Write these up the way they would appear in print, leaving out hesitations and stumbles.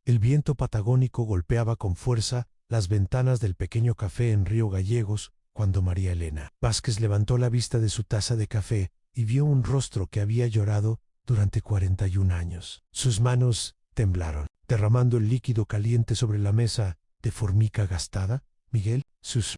El viento patagónico golpeaba con fuerza las ventanas del pequeño café en Río Gallegos cuando María Elena Vázquez levantó la vista de su taza de café y vio un rostro que había llorado durante 41 años. Sus manos temblaron, derramando el líquido caliente sobre la mesa de formica gastada. Miguel,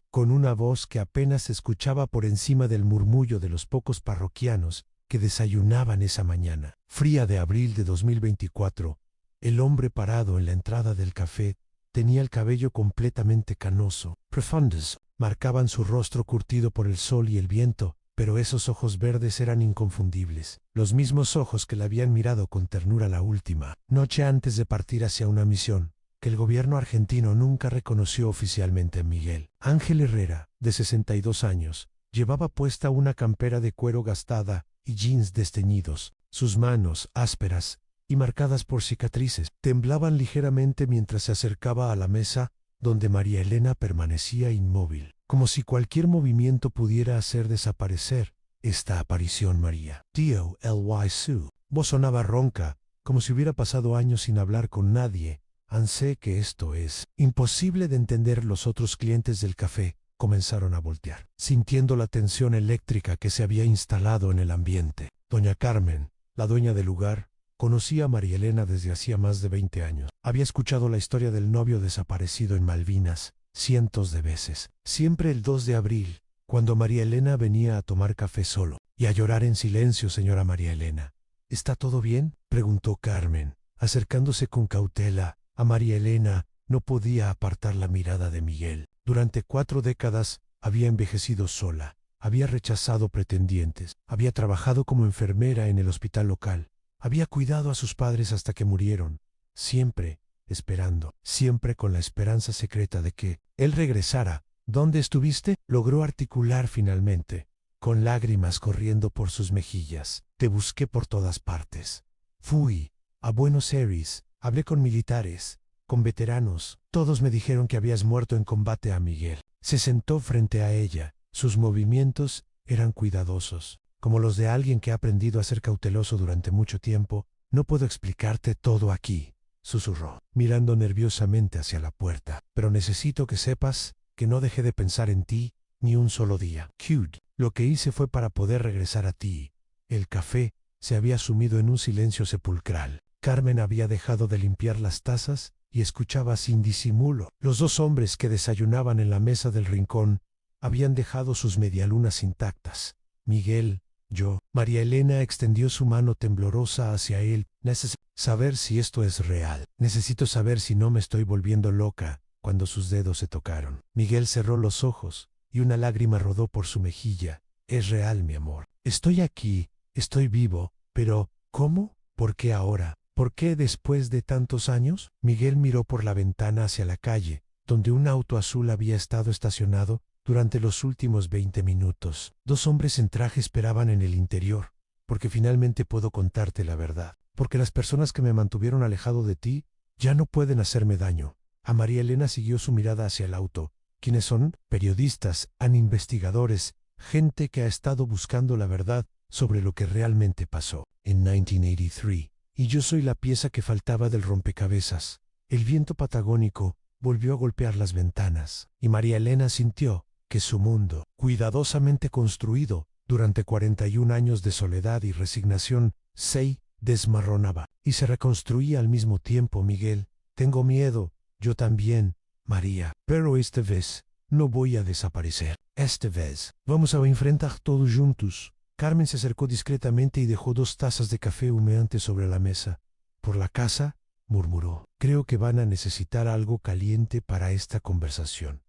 con una voz que apenas se escuchaba por encima del murmullo de los pocos parroquianos que desayunaban esa mañana fría de abril de 2024, el hombre parado en la entrada del café tenía el cabello completamente canoso. Profundos marcaban su rostro curtido por el sol y el viento, pero esos ojos verdes eran inconfundibles, los mismos ojos que la habían mirado con ternura la última noche antes de partir hacia una misión que el gobierno argentino nunca reconoció oficialmente en Miguel. Ángel Herrera, de 62 años, llevaba puesta una campera de cuero gastada y jeans desteñidos. Sus manos, ásperas y marcadas por cicatrices, temblaban ligeramente mientras se acercaba a la mesa donde María Elena permanecía inmóvil, como si cualquier movimiento pudiera hacer desaparecer esta aparición María. Tío L.Y. Sue. Voz sonaba ronca, como si hubiera pasado años sin hablar con nadie. Sé que esto es imposible de entender. Los otros clientes del café comenzaron a voltear, sintiendo la tensión eléctrica que se había instalado en el ambiente. Doña Carmen, la dueña del lugar, conocía a María Elena desde hacía más de 20 años. Había escuchado la historia del novio desaparecido en Malvinas cientos de veces. Siempre el 2 de abril, cuando María Elena venía a tomar café solo y a llorar en silencio. Señora María Elena, ¿está todo bien?, preguntó Carmen, acercándose con cautela a María Elena. No podía apartar la mirada de Miguel. Durante 4 décadas había envejecido sola, había rechazado pretendientes, había trabajado como enfermera en el hospital local, había cuidado a sus padres hasta que murieron, siempre esperando, siempre con la esperanza secreta de que él regresara. ¿Dónde estuviste?, logró articular finalmente, con lágrimas corriendo por sus mejillas. Te busqué por todas partes. Fui a Buenos Aires, hablé con militares, con veteranos. Todos me dijeron que habías muerto en combate. A Miguel se sentó frente a ella. Sus movimientos eran cuidadosos, como los de alguien que ha aprendido a ser cauteloso durante mucho tiempo. No puedo explicarte todo aquí, susurró, mirando nerviosamente hacia la puerta. Pero necesito que sepas que no dejé de pensar en ti ni un solo día. Cute. Lo que hice fue para poder regresar a ti. El café se había sumido en un silencio sepulcral. Carmen había dejado de limpiar las tazas y escuchaba sin disimulo. Los 2 hombres que desayunaban en la mesa del rincón habían dejado sus medialunas intactas. Miguel, yo. María Elena extendió su mano temblorosa hacia él. Necesito saber si esto es real. Necesito saber si no me estoy volviendo loca. Cuando sus dedos se tocaron, Miguel cerró los ojos y una lágrima rodó por su mejilla. Es real, mi amor. Estoy aquí, estoy vivo, pero ¿cómo? ¿Por qué ahora? ¿Por qué después de tantos años? Miguel miró por la ventana hacia la calle, donde un auto azul había estado estacionado durante los últimos 20 minutos. 2 hombres en traje esperaban en el interior. Porque finalmente puedo contarte la verdad. Porque las personas que me mantuvieron alejado de ti ya no pueden hacerme daño. A María Elena siguió su mirada hacia el auto. ¿Quiénes son? Periodistas, investigadores, gente que ha estado buscando la verdad sobre lo que realmente pasó en 1983. Y yo soy la pieza que faltaba del rompecabezas. El viento patagónico volvió a golpear las ventanas, y María Elena sintió que su mundo, cuidadosamente construido durante 41 años de soledad y resignación, se desmoronaba y se reconstruía al mismo tiempo. Miguel, tengo miedo. Yo también, María. Pero esta vez no voy a desaparecer. Esta vez vamos a enfrentar todos juntos. Carmen se acercó discretamente y dejó 2 tazas de café humeante sobre la mesa. Por la casa, murmuró. Creo que van a necesitar algo caliente para esta conversación.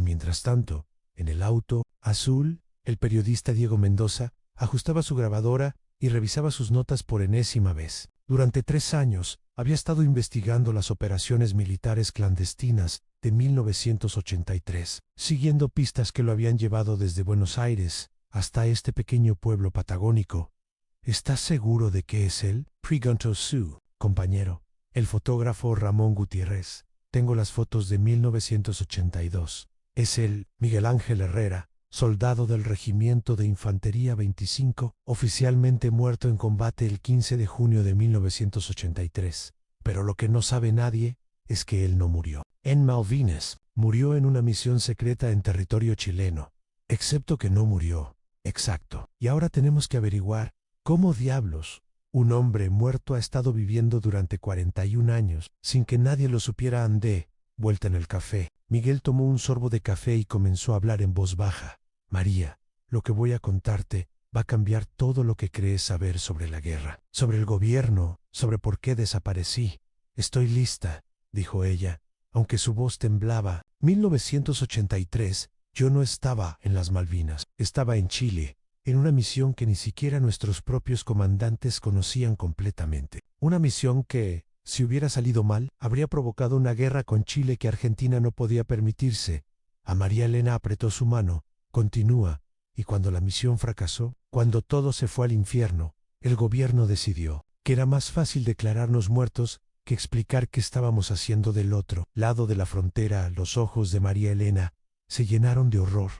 Mientras tanto, en el auto azul, el periodista Diego Mendoza ajustaba su grabadora y revisaba sus notas por enésima vez. Durante 3 años, había estado investigando las operaciones militares clandestinas de 1983, siguiendo pistas que lo habían llevado desde Buenos Aires hasta este pequeño pueblo patagónico. ¿Estás seguro de que es él?, preguntó su compañero, el fotógrafo Ramón Gutiérrez. Tengo las fotos de 1982. Es él. Miguel Ángel Herrera, soldado del Regimiento de Infantería 25, oficialmente muerto en combate el 15 de junio de 1983. Pero lo que no sabe nadie es que él no murió en Malvinas, murió en una misión secreta en territorio chileno. Excepto que no murió. Exacto. Y ahora tenemos que averiguar cómo diablos un hombre muerto ha estado viviendo durante 41 años sin que nadie lo supiera. Andé vuelta en el café. Miguel tomó un sorbo de café y comenzó a hablar en voz baja. María, lo que voy a contarte va a cambiar todo lo que crees saber sobre la guerra, sobre el gobierno, sobre por qué desaparecí. Estoy lista, dijo ella, aunque su voz temblaba. 1983, yo no estaba en las Malvinas, estaba en Chile, en una misión que ni siquiera nuestros propios comandantes conocían completamente. Una misión que, si hubiera salido mal, habría provocado una guerra con Chile que Argentina no podía permitirse. A María Elena apretó su mano. Continúa. Y cuando la misión fracasó, cuando todo se fue al infierno, el gobierno decidió que era más fácil declararnos muertos que explicar qué estábamos haciendo del otro lado de la frontera. Los ojos de María Elena se llenaron de horror.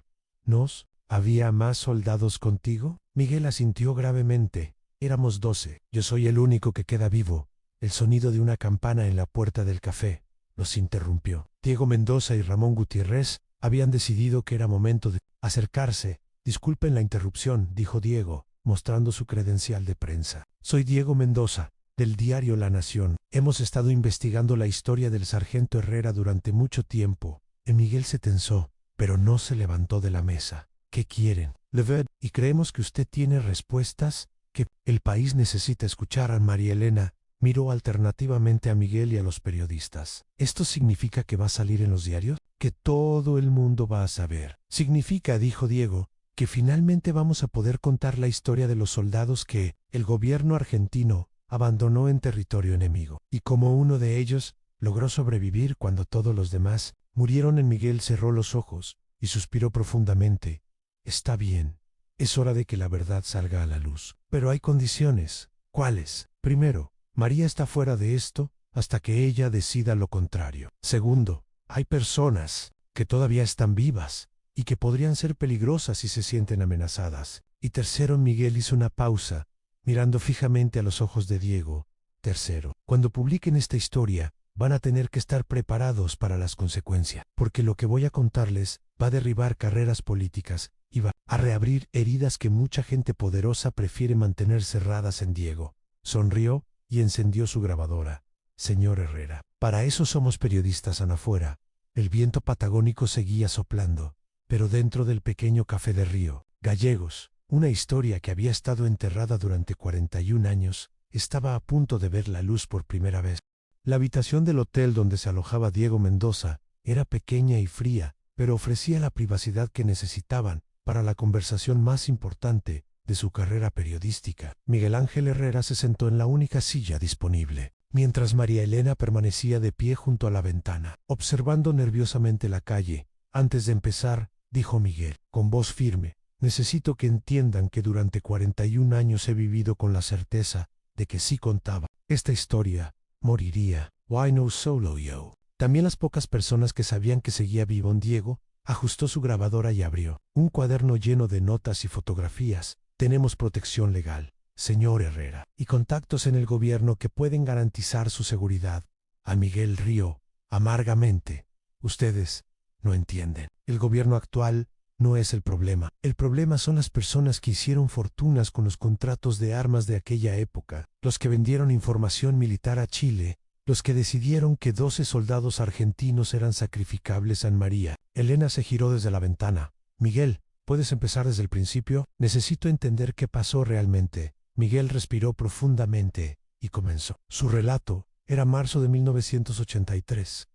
¿Nos? ¿Había más soldados contigo? Miguel asintió gravemente. Éramos 12. Yo soy el único que queda vivo. El sonido de una campana en la puerta del café los interrumpió. Diego Mendoza y Ramón Gutiérrez habían decidido que era momento de acercarse. Disculpen la interrupción, dijo Diego, mostrando su credencial de prensa. Soy Diego Mendoza, del diario La Nación. Hemos estado investigando la historia del sargento Herrera durante mucho tiempo. Miguel se tensó, pero no se levantó de la mesa. ¿Qué quieren? Levet, y creemos que usted tiene respuestas que el país necesita escuchar. A María Elena miró alternativamente a Miguel y a los periodistas. ¿Esto significa que va a salir en los diarios? ¿Que todo el mundo va a saber? Significa, dijo Diego, que finalmente vamos a poder contar la historia de los soldados que el gobierno argentino abandonó en territorio enemigo. Y como uno de ellos logró sobrevivir cuando todos los demás murieron. Miguel cerró los ojos y suspiró profundamente. Está bien. Es hora de que la verdad salga a la luz. Pero hay condiciones. ¿Cuáles? Primero, María está fuera de esto hasta que ella decida lo contrario. Segundo, hay personas que todavía están vivas y que podrían ser peligrosas si se sienten amenazadas. Y tercero, Miguel hizo una pausa, mirando fijamente a los ojos de Diego. Tercero, cuando publiquen esta historia, van a tener que estar preparados para las consecuencias, porque lo que voy a contarles va a derribar carreras políticas y va a reabrir heridas que mucha gente poderosa prefiere mantener cerradas. En Diego sonrió y encendió su grabadora. Señor Herrera, para eso somos periodistas. Anafuera, el viento patagónico seguía soplando, pero dentro del pequeño café de Río Gallegos, una historia que había estado enterrada durante 41 años, estaba a punto de ver la luz por primera vez. La habitación del hotel donde se alojaba Diego Mendoza era pequeña y fría, pero ofrecía la privacidad que necesitaban para la conversación más importante de su carrera periodística. Miguel Ángel Herrera se sentó en la única silla disponible, mientras María Elena permanecía de pie junto a la ventana, observando nerviosamente la calle. Antes de empezar, dijo Miguel, con voz firme, necesito que entiendan que durante 41 años he vivido con la certeza de que si contaba esta historia, moriría. Why no solo yo? También las pocas personas que sabían que seguía vivo. Diego ajustó su grabadora y abrió un cuaderno lleno de notas y fotografías. Tenemos protección legal, señor Herrera, y contactos en el gobierno que pueden garantizar su seguridad. A Miguel rió amargamente. Ustedes no entienden. El gobierno actual no es el problema. El problema son las personas que hicieron fortunas con los contratos de armas de aquella época, los que vendieron información militar a Chile, los que decidieron que 12 soldados argentinos eran sacrificables. San María Elena se giró desde la ventana. Miguel, ¿puedes empezar desde el principio? Necesito entender qué pasó realmente. Miguel respiró profundamente y comenzó. Su relato era marzo de 1983.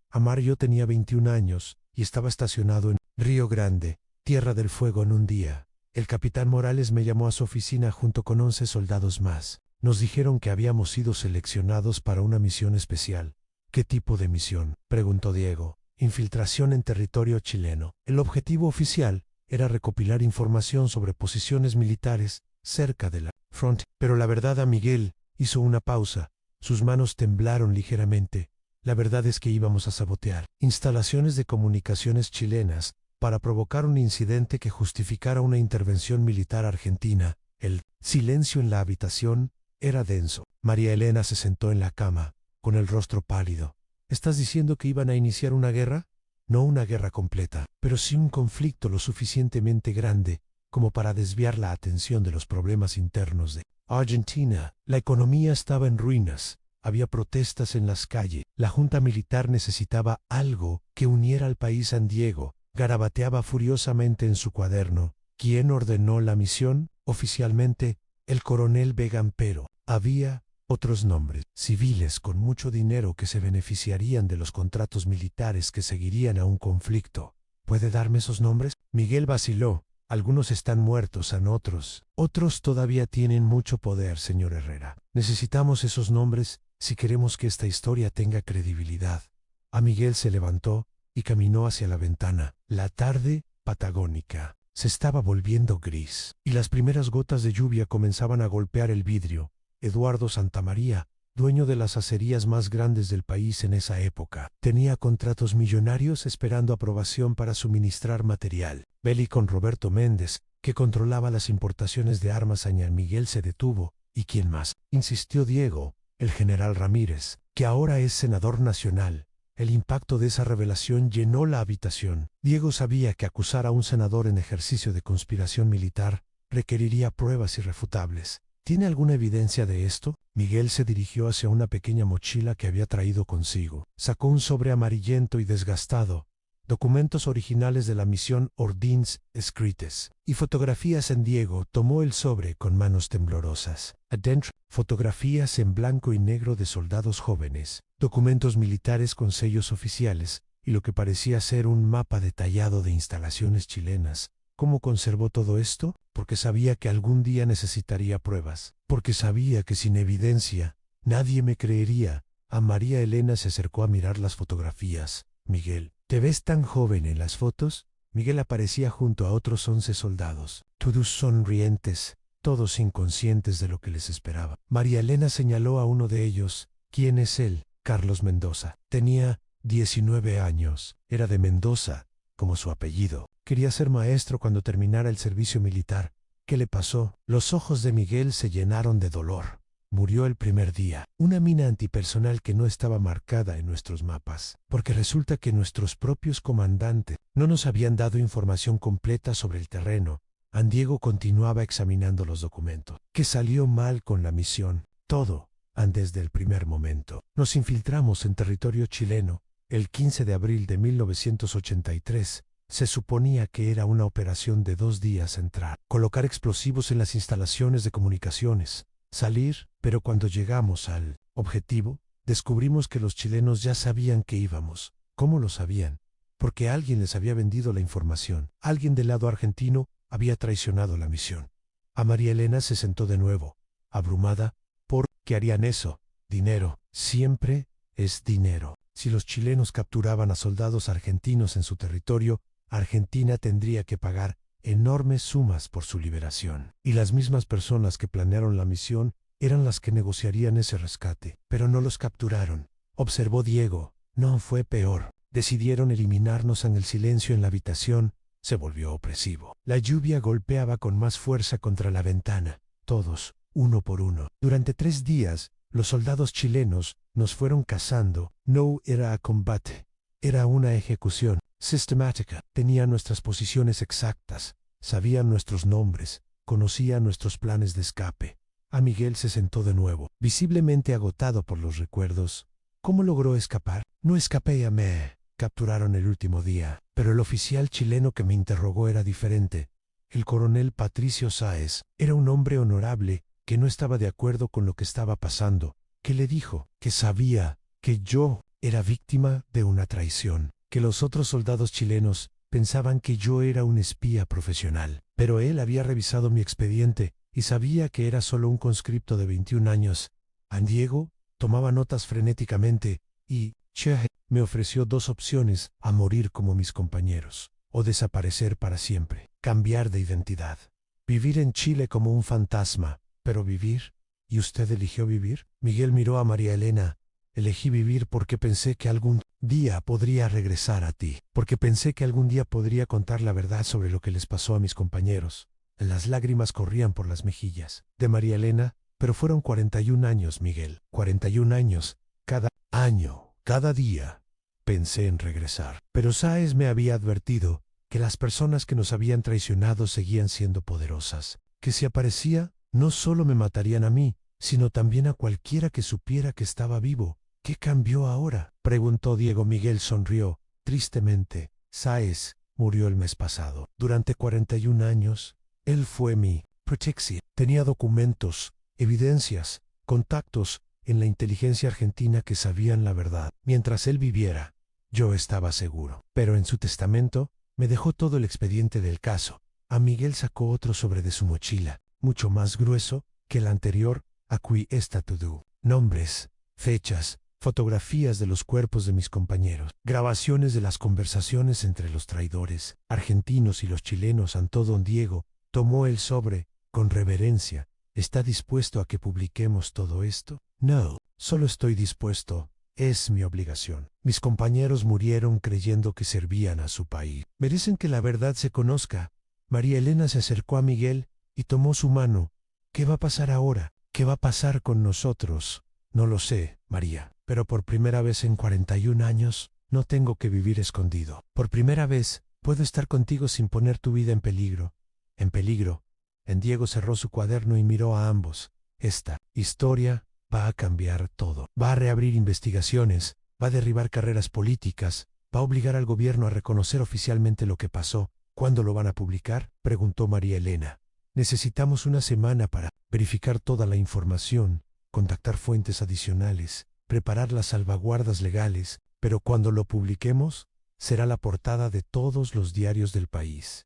Yo tenía 21 años y estaba estacionado en Río Grande, Tierra del Fuego. En un día, el capitán Morales me llamó a su oficina junto con 11 soldados más. Nos dijeron que habíamos sido seleccionados para una misión especial. ¿Qué tipo de misión?, preguntó Diego. Infiltración en territorio chileno. El objetivo oficial era recopilar información sobre posiciones militares cerca de la frontera. Pero la verdad, a Miguel hizo una pausa. Sus manos temblaron ligeramente. La verdad es que íbamos a sabotear instalaciones de comunicaciones chilenas para provocar un incidente que justificara una intervención militar argentina. El silencio en la habitación era denso. María Elena se sentó en la cama, con el rostro pálido. ¿Estás diciendo que iban a iniciar una guerra? No una guerra completa, pero sí un conflicto lo suficientemente grande como para desviar la atención de los problemas internos de Argentina. La economía estaba en ruinas, había protestas en las calles, la junta militar necesitaba algo que uniera al país. San Diego garabateaba furiosamente en su cuaderno. ¿Quién ordenó la misión? Oficialmente, el coronel Began, pero había otros nombres, civiles con mucho dinero que se beneficiarían de los contratos militares que seguirían a un conflicto. ¿Puede darme esos nombres? Miguel vaciló. Algunos están muertos, otros todavía tienen mucho poder, señor Herrera. Necesitamos esos nombres si queremos que esta historia tenga credibilidad. A Miguel se levantó y caminó hacia la ventana. La tarde patagónica se estaba volviendo gris y las primeras gotas de lluvia comenzaban a golpear el vidrio. Eduardo Santamaría, dueño de las acerías más grandes del país en esa época, tenía contratos millonarios esperando aprobación para suministrar material. Beli con Roberto Méndez, que controlaba las importaciones de armas. Aña Miguel se detuvo. ¿Y quién más? Insistió Diego, el general Ramírez, que ahora es senador nacional. El impacto de esa revelación llenó la habitación. Diego sabía que acusar a un senador en ejercicio de conspiración militar requeriría pruebas irrefutables. ¿Tiene alguna evidencia de esto? Miguel se dirigió hacia una pequeña mochila que había traído consigo. Sacó un sobre amarillento y desgastado, documentos originales de la misión Ordins escrites, y fotografías. En Diego tomó el sobre con manos temblorosas. Adentro, fotografías en blanco y negro de soldados jóvenes, documentos militares con sellos oficiales, y lo que parecía ser un mapa detallado de instalaciones chilenas. ¿Cómo conservó todo esto? Porque sabía que algún día necesitaría pruebas, porque sabía que sin evidencia nadie me creería. A María Elena se acercó a mirar las fotografías. Miguel, ¿te ves tan joven en las fotos? Miguel aparecía junto a otros 11 soldados, todos sonrientes, todos inconscientes de lo que les esperaba. María Elena señaló a uno de ellos. ¿Quién es él? Carlos Mendoza. Tenía 19 años. Era de Mendoza, como su apellido. Quería ser maestro cuando terminara el servicio militar. ¿Qué le pasó? Los ojos de Miguel se llenaron de dolor. Murió el primer día. Una mina antipersonal que no estaba marcada en nuestros mapas, porque resulta que nuestros propios comandantes no nos habían dado información completa sobre el terreno. Diego continuaba examinando los documentos. ¿Qué salió mal con la misión? Todo, desde el primer momento. Nos infiltramos en territorio chileno el 15 de abril de 1983. Se suponía que era una operación de 2 días: entrar, colocar explosivos en las instalaciones de comunicaciones, salir, pero cuando llegamos al objetivo, descubrimos que los chilenos ya sabían que íbamos. ¿Cómo lo sabían? Porque alguien les había vendido la información. Alguien del lado argentino había traicionado la misión. A María Elena se sentó de nuevo, abrumada. ¿Por qué harían eso? Dinero. Siempre es dinero. Si los chilenos capturaban a soldados argentinos en su territorio, Argentina tendría que pagar enormes sumas por su liberación. Y las mismas personas que planearon la misión eran las que negociarían ese rescate. Pero no los capturaron, observó Diego. No, fue peor. Decidieron eliminarnos. En el silencio en la habitación se volvió opresivo. La lluvia golpeaba con más fuerza contra la ventana. Todos, uno por uno. Durante 3 días, los soldados chilenos nos fueron cazando. No era a combate, era una ejecución sistemática. Tenían nuestras posiciones exactas, sabían nuestros nombres, conocían nuestros planes de escape. A Miguel se sentó de nuevo, visiblemente agotado por los recuerdos. ¿Cómo logró escapar? No escapé, me capturaron el último día, pero el oficial chileno que me interrogó era diferente. El coronel Patricio Sáez era un hombre honorable que no estaba de acuerdo con lo que estaba pasando. ¿Qué le dijo? Que sabía que yo era víctima de una traición, que los otros soldados chilenos pensaban que yo era un espía profesional, pero él había revisado mi expediente y sabía que era solo un conscripto de 21 años. Diego tomaba notas frenéticamente y me ofreció 2 opciones: a morir como mis compañeros o desaparecer para siempre, cambiar de identidad, vivir en Chile como un fantasma. Pero vivir. ¿Y usted eligió vivir? Miguel miró a María Elena. Elegí vivir porque pensé que algún día podría regresar a ti, porque pensé que algún día podría contar la verdad sobre lo que les pasó a mis compañeros. Las lágrimas corrían por las mejillas de María Elena, pero fueron 41 años, Miguel. 41 años. Cada año Cada día pensé en regresar, pero Sáez me había advertido que las personas que nos habían traicionado seguían siendo poderosas, que si aparecía, no solo me matarían a mí, sino también a cualquiera que supiera que estaba vivo. ¿Qué cambió ahora?, preguntó Diego. Miguel sonrió tristemente. Sáez murió el mes pasado. Durante 41 años, él fue mi protección. Tenía documentos, evidencias, contactos en la inteligencia argentina que sabían la verdad. Mientras él viviera, yo estaba seguro. Pero en su testamento, me dejó todo el expediente del caso. A Miguel sacó otro sobre de su mochila, mucho más grueso que el anterior. Aquí está todo: nombres, fechas, fotografías de los cuerpos de mis compañeros, grabaciones de las conversaciones entre los traidores argentinos y los chilenos. Santo don Diego tomó el sobre con reverencia. ¿Está dispuesto a que publiquemos todo esto? No, solo estoy dispuesto. Es mi obligación. Mis compañeros murieron creyendo que servían a su país. Merecen que la verdad se conozca. María Elena se acercó a Miguel y tomó su mano. ¿Qué va a pasar ahora? ¿Qué va a pasar con nosotros? No lo sé, María, pero por primera vez en 41 años, no tengo que vivir escondido. Por primera vez, puedo estar contigo sin poner tu vida en peligro. En peligro. Diego cerró su cuaderno y miró a ambos. Esta historia va a cambiar todo. Va a reabrir investigaciones, va a derribar carreras políticas, va a obligar al gobierno a reconocer oficialmente lo que pasó. ¿Cuándo lo van a publicar?, preguntó María Elena. Necesitamos una semana para verificar toda la información, contactar fuentes adicionales, preparar las salvaguardas legales, pero cuando lo publiquemos, será la portada de todos los diarios del país.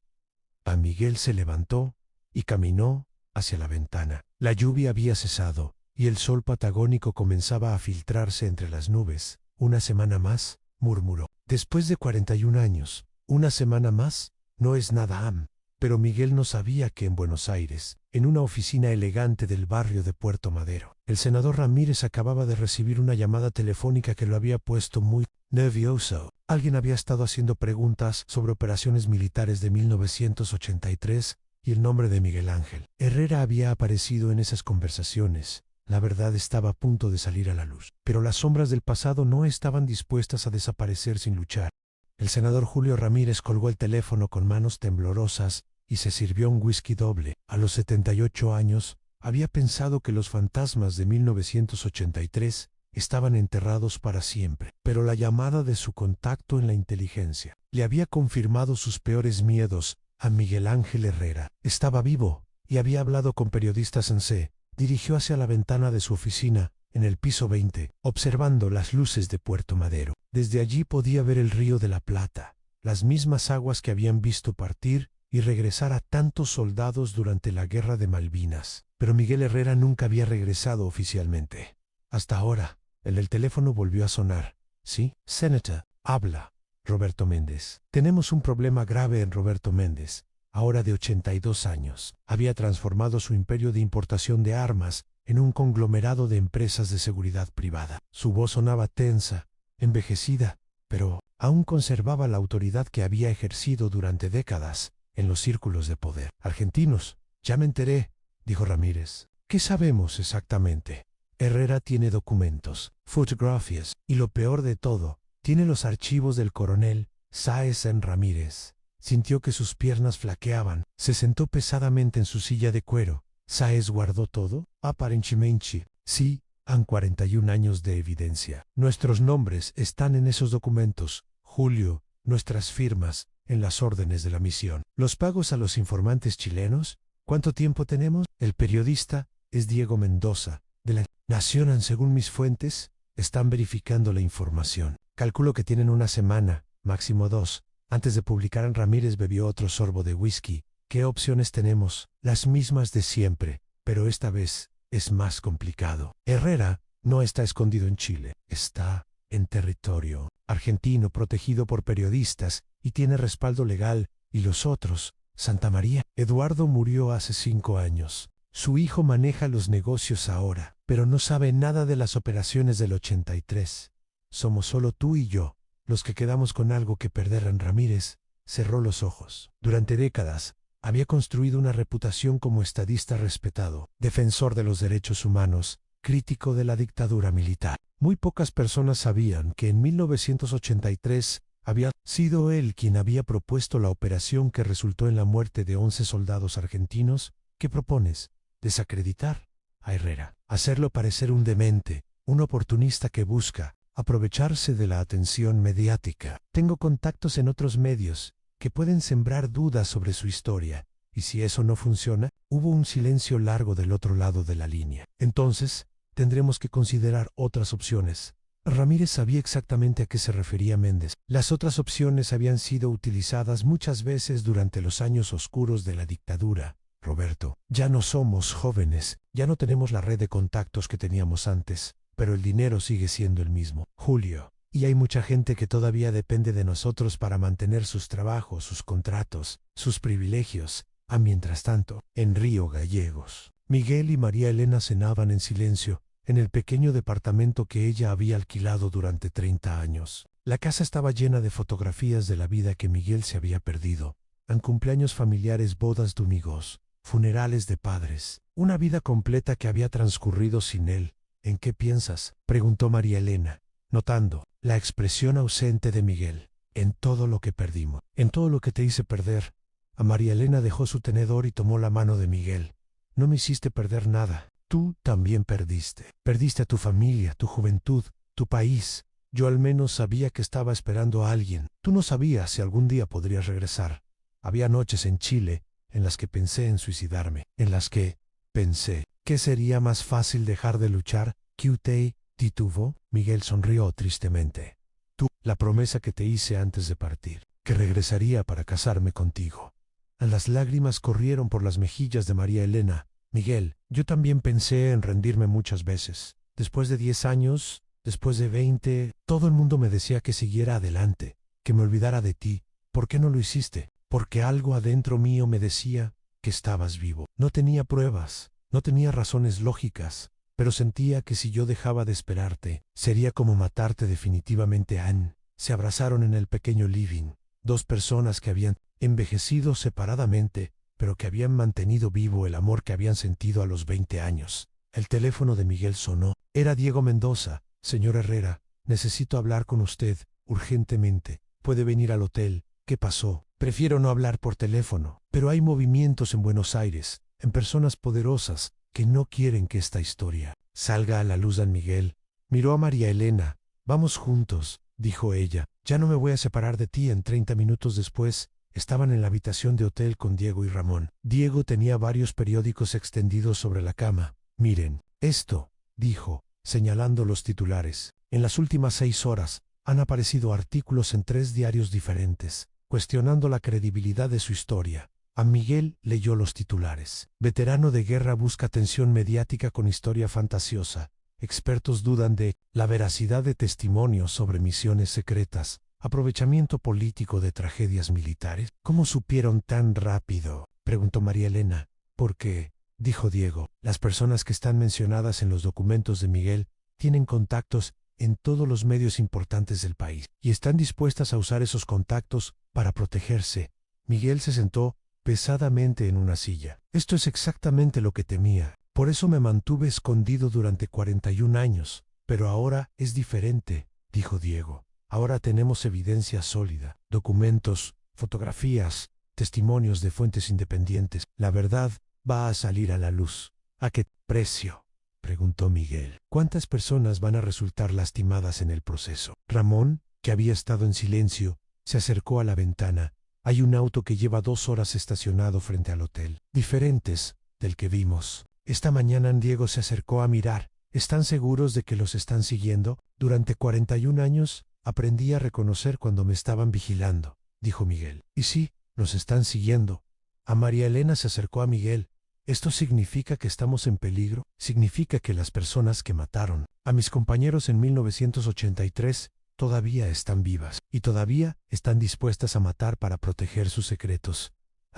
A Miguel se levantó y caminó hacia la ventana. La lluvia había cesado y el sol patagónico comenzaba a filtrarse entre las nubes. Una semana más, murmuró. Después de 41 años, una semana más, no es nada. Pero Miguel no sabía que en Buenos Aires, en una oficina elegante del barrio de Puerto Madero, el senador Ramírez acababa de recibir una llamada telefónica que lo había puesto muy nervioso. Alguien había estado haciendo preguntas sobre operaciones militares de 1983 y el nombre de Miguel Ángel Herrera había aparecido en esas conversaciones. La verdad estaba a punto de salir a la luz, pero las sombras del pasado no estaban dispuestas a desaparecer sin luchar. El senador Julio Ramírez colgó el teléfono con manos temblorosas y se sirvió un whisky doble. A los 78 años, había pensado que los fantasmas de 1983 estaban enterrados para siempre, pero la llamada de su contacto en la inteligencia le había confirmado sus peores miedos. A Miguel Ángel Herrera estaba vivo y había hablado con periodistas en C. Dirigió hacia la ventana de su oficina, en el piso 20, observando las luces de Puerto Madero. Desde allí podía ver el río de la Plata, las mismas aguas que habían visto partir y regresar a tantos soldados durante la Guerra de Malvinas. Pero Miguel Herrera nunca había regresado oficialmente. Hasta ahora, el teléfono volvió a sonar. Sí, Senator, habla Roberto Méndez. Tenemos un problema grave en Roberto Méndez, ahora de 82 años. Había transformado su imperio de importación de armas en un conglomerado de empresas de seguridad privada. Su voz sonaba tensa, envejecida, pero aún conservaba la autoridad que había ejercido durante décadas en los círculos de poder argentinos. Ya me enteré, dijo Ramírez. ¿Qué sabemos exactamente? Herrera tiene documentos, fotografías, y lo peor de todo, tiene los archivos del coronel Sáez en Ramírez. Sintió que sus piernas flaqueaban. Se sentó pesadamente en su silla de cuero. ¿Sáez guardó todo? Aparentemente, sí. Han 41 años de evidencia. Nuestros nombres están en esos documentos, Julio, nuestras firmas, en las órdenes de la misión. Los pagos a los informantes chilenos. ¿Cuánto tiempo tenemos? El periodista es Diego Mendoza, de la Nación. Según mis fuentes, están verificando la información. Calculo que tienen una semana, máximo 2. Antes de publicar, Ramírez bebió otro sorbo de whisky. ¿Qué opciones tenemos? Las mismas de siempre, pero esta vez es más complicado. Herrera no está escondido en Chile, está en territorio argentino protegido por periodistas y tiene respaldo legal. ¿Y los otros? Santa María. Eduardo murió hace 5 años. Su hijo maneja los negocios ahora, pero no sabe nada de las operaciones del 83. Somos solo tú y yo, los que quedamos con algo que perder. Ramírez cerró los ojos. Durante décadas, había construido una reputación como estadista respetado, defensor de los derechos humanos, crítico de la dictadura militar. Muy pocas personas sabían que en 1983 había sido él quien había propuesto la operación que resultó en la muerte de 11 soldados argentinos. ¿Qué propones? Desacreditar a Herrera, hacerlo parecer un demente, un oportunista que busca aprovecharse de la atención mediática. Tengo contactos en otros medios que pueden sembrar dudas sobre su historia, y si eso no funciona, hubo un silencio largo del otro lado de la línea. Entonces, tendremos que considerar otras opciones. Ramírez sabía exactamente a qué se refería Méndez. Las otras opciones habían sido utilizadas muchas veces durante los años oscuros de la dictadura. Roberto, ya no somos jóvenes, ya no tenemos la red de contactos que teníamos antes, pero el dinero sigue siendo el mismo. Julio, y hay mucha gente que todavía depende de nosotros para mantener sus trabajos, sus contratos, sus privilegios. Mientras tanto, en Río Gallegos, Miguel y María Elena cenaban en silencio, en el pequeño departamento que ella había alquilado durante 30 años. La casa estaba llena de fotografías de la vida que Miguel se había perdido. En cumpleaños familiares, bodas de amigos, funerales de padres, una vida completa que había transcurrido sin él. ¿En qué piensas?, preguntó María Elena, notando la expresión ausente de Miguel. En todo lo que perdimos, en todo lo que te hice perder. A María Elena dejó su tenedor y tomó la mano de Miguel. No me hiciste perder nada. Tú también perdiste. Perdiste a tu familia, tu juventud, tu país. Yo al menos sabía que estaba esperando a alguien. Tú no sabías si algún día podrías regresar. Había noches en Chile en las que pensé en suicidarme, en las que pensé que sería más fácil dejar de luchar. ¿Qué titubo? Miguel sonrió tristemente. Tú, la promesa que te hice antes de partir, que regresaría para casarme contigo. Las lágrimas corrieron por las mejillas de María Elena. Miguel, yo también pensé en rendirme muchas veces. Después de 10 años, después de 20, todo el mundo me decía que siguiera adelante, que me olvidara de ti. ¿Por qué no lo hiciste? Porque algo adentro mío me decía que estabas vivo. No tenía pruebas, no tenía razones lógicas, pero sentía que si yo dejaba de esperarte, sería como matarte definitivamente. Anne. Se abrazaron en el pequeño living, dos personas que habían envejecido separadamente, pero que habían mantenido vivo el amor que habían sentido a los 20 años. El teléfono de Miguel sonó. Era Diego Mendoza. Señor Herrera, necesito hablar con usted, urgentemente. ¿Puede venir al hotel? ¿Qué pasó? Prefiero no hablar por teléfono, pero hay movimientos en Buenos Aires, en personas poderosas, que no quieren que esta historia salga a la luz. Dan Miguel miró a María Elena. Vamos juntos, dijo ella. Ya no me voy a separar de ti. En 30 minutos después, estaban en la habitación de hotel con Diego y Ramón. Diego tenía varios periódicos extendidos sobre la cama. Miren, esto, dijo, señalando los titulares. En las últimas 6 horas, han aparecido artículos en 3 diarios diferentes, cuestionando la credibilidad de su historia. A Miguel leyó los titulares. Veterano de guerra busca atención mediática con historia fantasiosa. Expertos dudan de la veracidad de testimonios sobre misiones secretas. Aprovechamiento político de tragedias militares. ¿Cómo supieron tan rápido?, preguntó María Elena. Porque, dijo Diego, las personas que están mencionadas en los documentos de Miguel tienen contactos en todos los medios importantes del país y están dispuestas a usar esos contactos para protegerse. Miguel se sentó pesadamente en una silla. Esto es exactamente lo que temía. Por eso me mantuve escondido durante 41 años. Pero ahora es diferente, dijo Diego. Ahora tenemos evidencia sólida, documentos, fotografías, testimonios de fuentes independientes. La verdad va a salir a la luz. ¿A qué precio?, preguntó Miguel. ¿Cuántas personas van a resultar lastimadas en el proceso? Ramón, que había estado en silencio, se acercó a la ventana. Hay un auto que lleva 2 horas estacionado frente al hotel, diferentes del que vimos esta mañana. Diego se acercó a mirar. ¿Están seguros de que los están siguiendo? Durante 41 años aprendí a reconocer cuando me estaban vigilando, dijo Miguel. Y sí, nos están siguiendo. A María Elena se acercó a Miguel. ¿Esto significa que estamos en peligro? Significa que las personas que mataron a mis compañeros en 1983 todavía están vivas y todavía están dispuestas a matar para proteger sus secretos.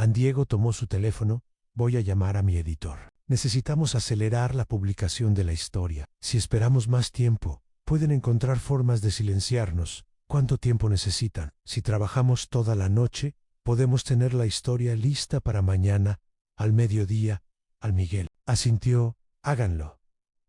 Diego tomó su teléfono. Voy a llamar a mi editor. Necesitamos acelerar la publicación de la historia. Si esperamos más tiempo, pueden encontrar formas de silenciarnos. ¿Cuánto tiempo necesitan? Si trabajamos toda la noche, podemos tener la historia lista para mañana, al mediodía. Al Miguel asintió. Háganlo.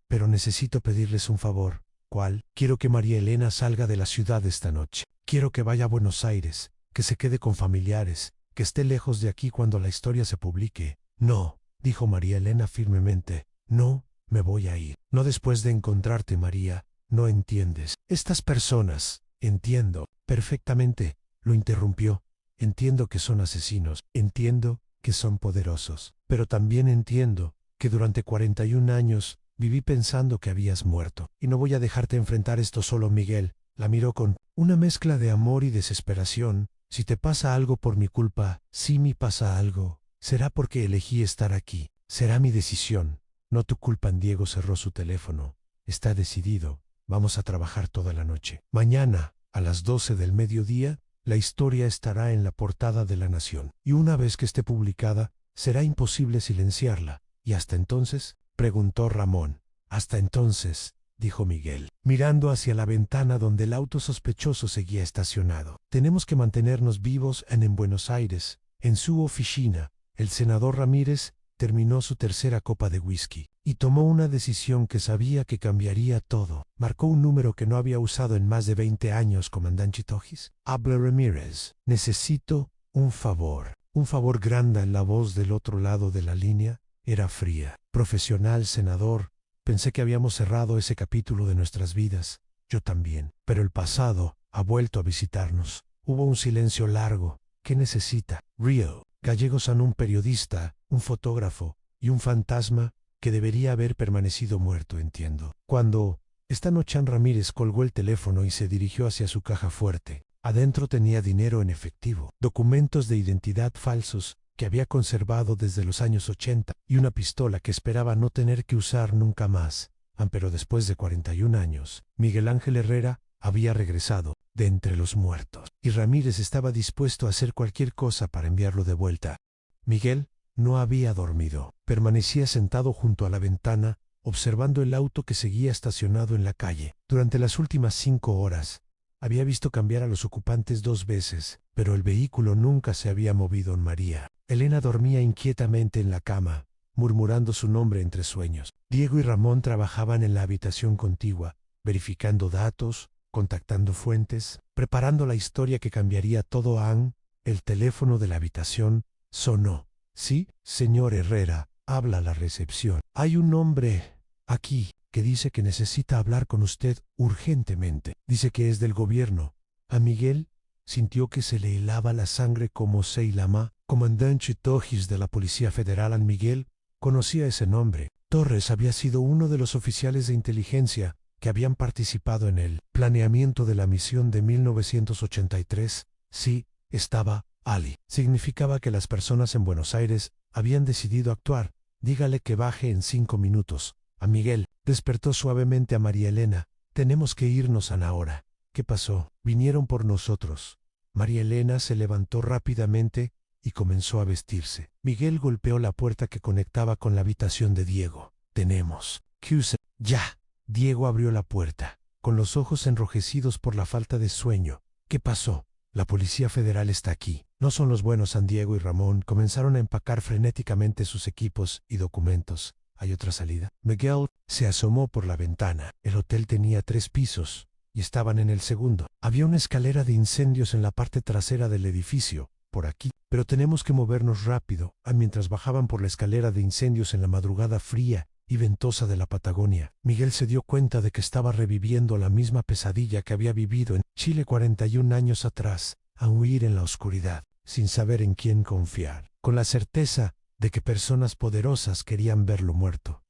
pero necesito pedirles un favor. ¿Cuál? Quiero que María Elena salga de la ciudad esta noche. Quiero que vaya a Buenos Aires, que se quede con familiares, que esté lejos de aquí cuando la historia se publique. No, dijo María Elena firmemente, no, me voy a ir. No después de encontrarte, María, no entiendes. Estas personas, entiendo, perfectamente, lo interrumpió. Entiendo que son asesinos, entiendo que son poderosos, pero también entiendo que durante 41 años viví pensando que habías muerto. Y no voy a dejarte enfrentar esto solo, Miguel. La miró con una mezcla de amor y desesperación. Si te pasa algo por mi culpa, si me pasa algo, será porque elegí estar aquí. Será mi decisión, no tu culpa. Diego cerró su teléfono. Está decidido. Vamos a trabajar toda la noche. Mañana, a las 12 del mediodía, la historia estará en la portada de La Nación. Y una vez que esté publicada, será imposible silenciarla. ¿Y hasta entonces? Preguntó Ramón. Hasta entonces, dijo Miguel, mirando hacia la ventana donde el auto sospechoso seguía estacionado. Tenemos que mantenernos vivos en Buenos Aires. En su oficina, el senador Ramírez terminó su tercera copa de whisky y tomó una decisión que sabía que cambiaría todo. Marcó un número que no había usado en más de 20 años, comandante Tojis. Habla Ramírez. Necesito un favor. Un favor grande. La voz del otro lado de la línea era fría. Profesional, senador. Pensé que habíamos cerrado ese capítulo de nuestras vidas. Yo también. Pero el pasado ha vuelto a visitarnos. Hubo un silencio largo. ¿Qué necesita? Río. Gallegos son un periodista, un fotógrafo y un fantasma que debería haber permanecido muerto, entiendo. Cuando esta noche Ramírez colgó el teléfono y se dirigió hacia su caja fuerte. Adentro tenía dinero en efectivo, documentos de identidad falsos que había conservado desde los años 80 y una pistola que esperaba no tener que usar nunca más. Pero después de 41 años, Miguel Ángel Herrera había regresado de entre los muertos y Ramírez estaba dispuesto a hacer cualquier cosa para enviarlo de vuelta. Miguel no había dormido. Permanecía sentado junto a la ventana, observando el auto que seguía estacionado en la calle. Durante las últimas 5 horas, había visto cambiar a los ocupantes 2 veces, pero el vehículo nunca se había movido. María Elena dormía inquietamente en la cama, murmurando su nombre entre sueños. Diego y Ramón trabajaban en la habitación contigua, verificando datos, contactando fuentes, preparando la historia que cambiaría todo. El teléfono de la habitación sonó. Sí, señor Herrera, habla la recepción. Hay un hombre aquí que dice que necesita hablar con usted urgentemente. Dice que es del gobierno. A Miguel sintió que se le helaba la sangre como Seilama, comandante Tojis de la Policía Federal. Miguel conocía ese nombre. Torres había sido uno de los oficiales de inteligencia que habían participado en el planeamiento de la misión de 1983. Sí, estaba Ali. Significaba que las personas en Buenos Aires habían decidido actuar. Dígale que baje en 5 minutos. A Miguel despertó suavemente a María Elena. Tenemos que irnos ahora. ¿Qué pasó? Vinieron por nosotros. María Elena se levantó rápidamente y comenzó a vestirse. Miguel golpeó la puerta que conectaba con la habitación de Diego. Tenemos que usar. ¡Ya! Diego abrió la puerta, con los ojos enrojecidos por la falta de sueño. ¿Qué pasó? La Policía Federal está aquí. No son los buenos. San Diego y Ramón comenzaron a empacar frenéticamente sus equipos y documentos. ¿Hay otra salida? Miguel se asomó por la ventana. El hotel tenía 3 pisos y estaban en el segundo. Había una escalera de incendios en la parte trasera del edificio, por aquí. Pero tenemos que movernos rápido. Mientras bajaban por la escalera de incendios en la madrugada fría y ventosa de la Patagonia, Miguel se dio cuenta de que estaba reviviendo la misma pesadilla que había vivido en Chile 41 años atrás, a huir en la oscuridad, sin saber en quién confiar, con la certeza de que personas poderosas querían verlo muerto.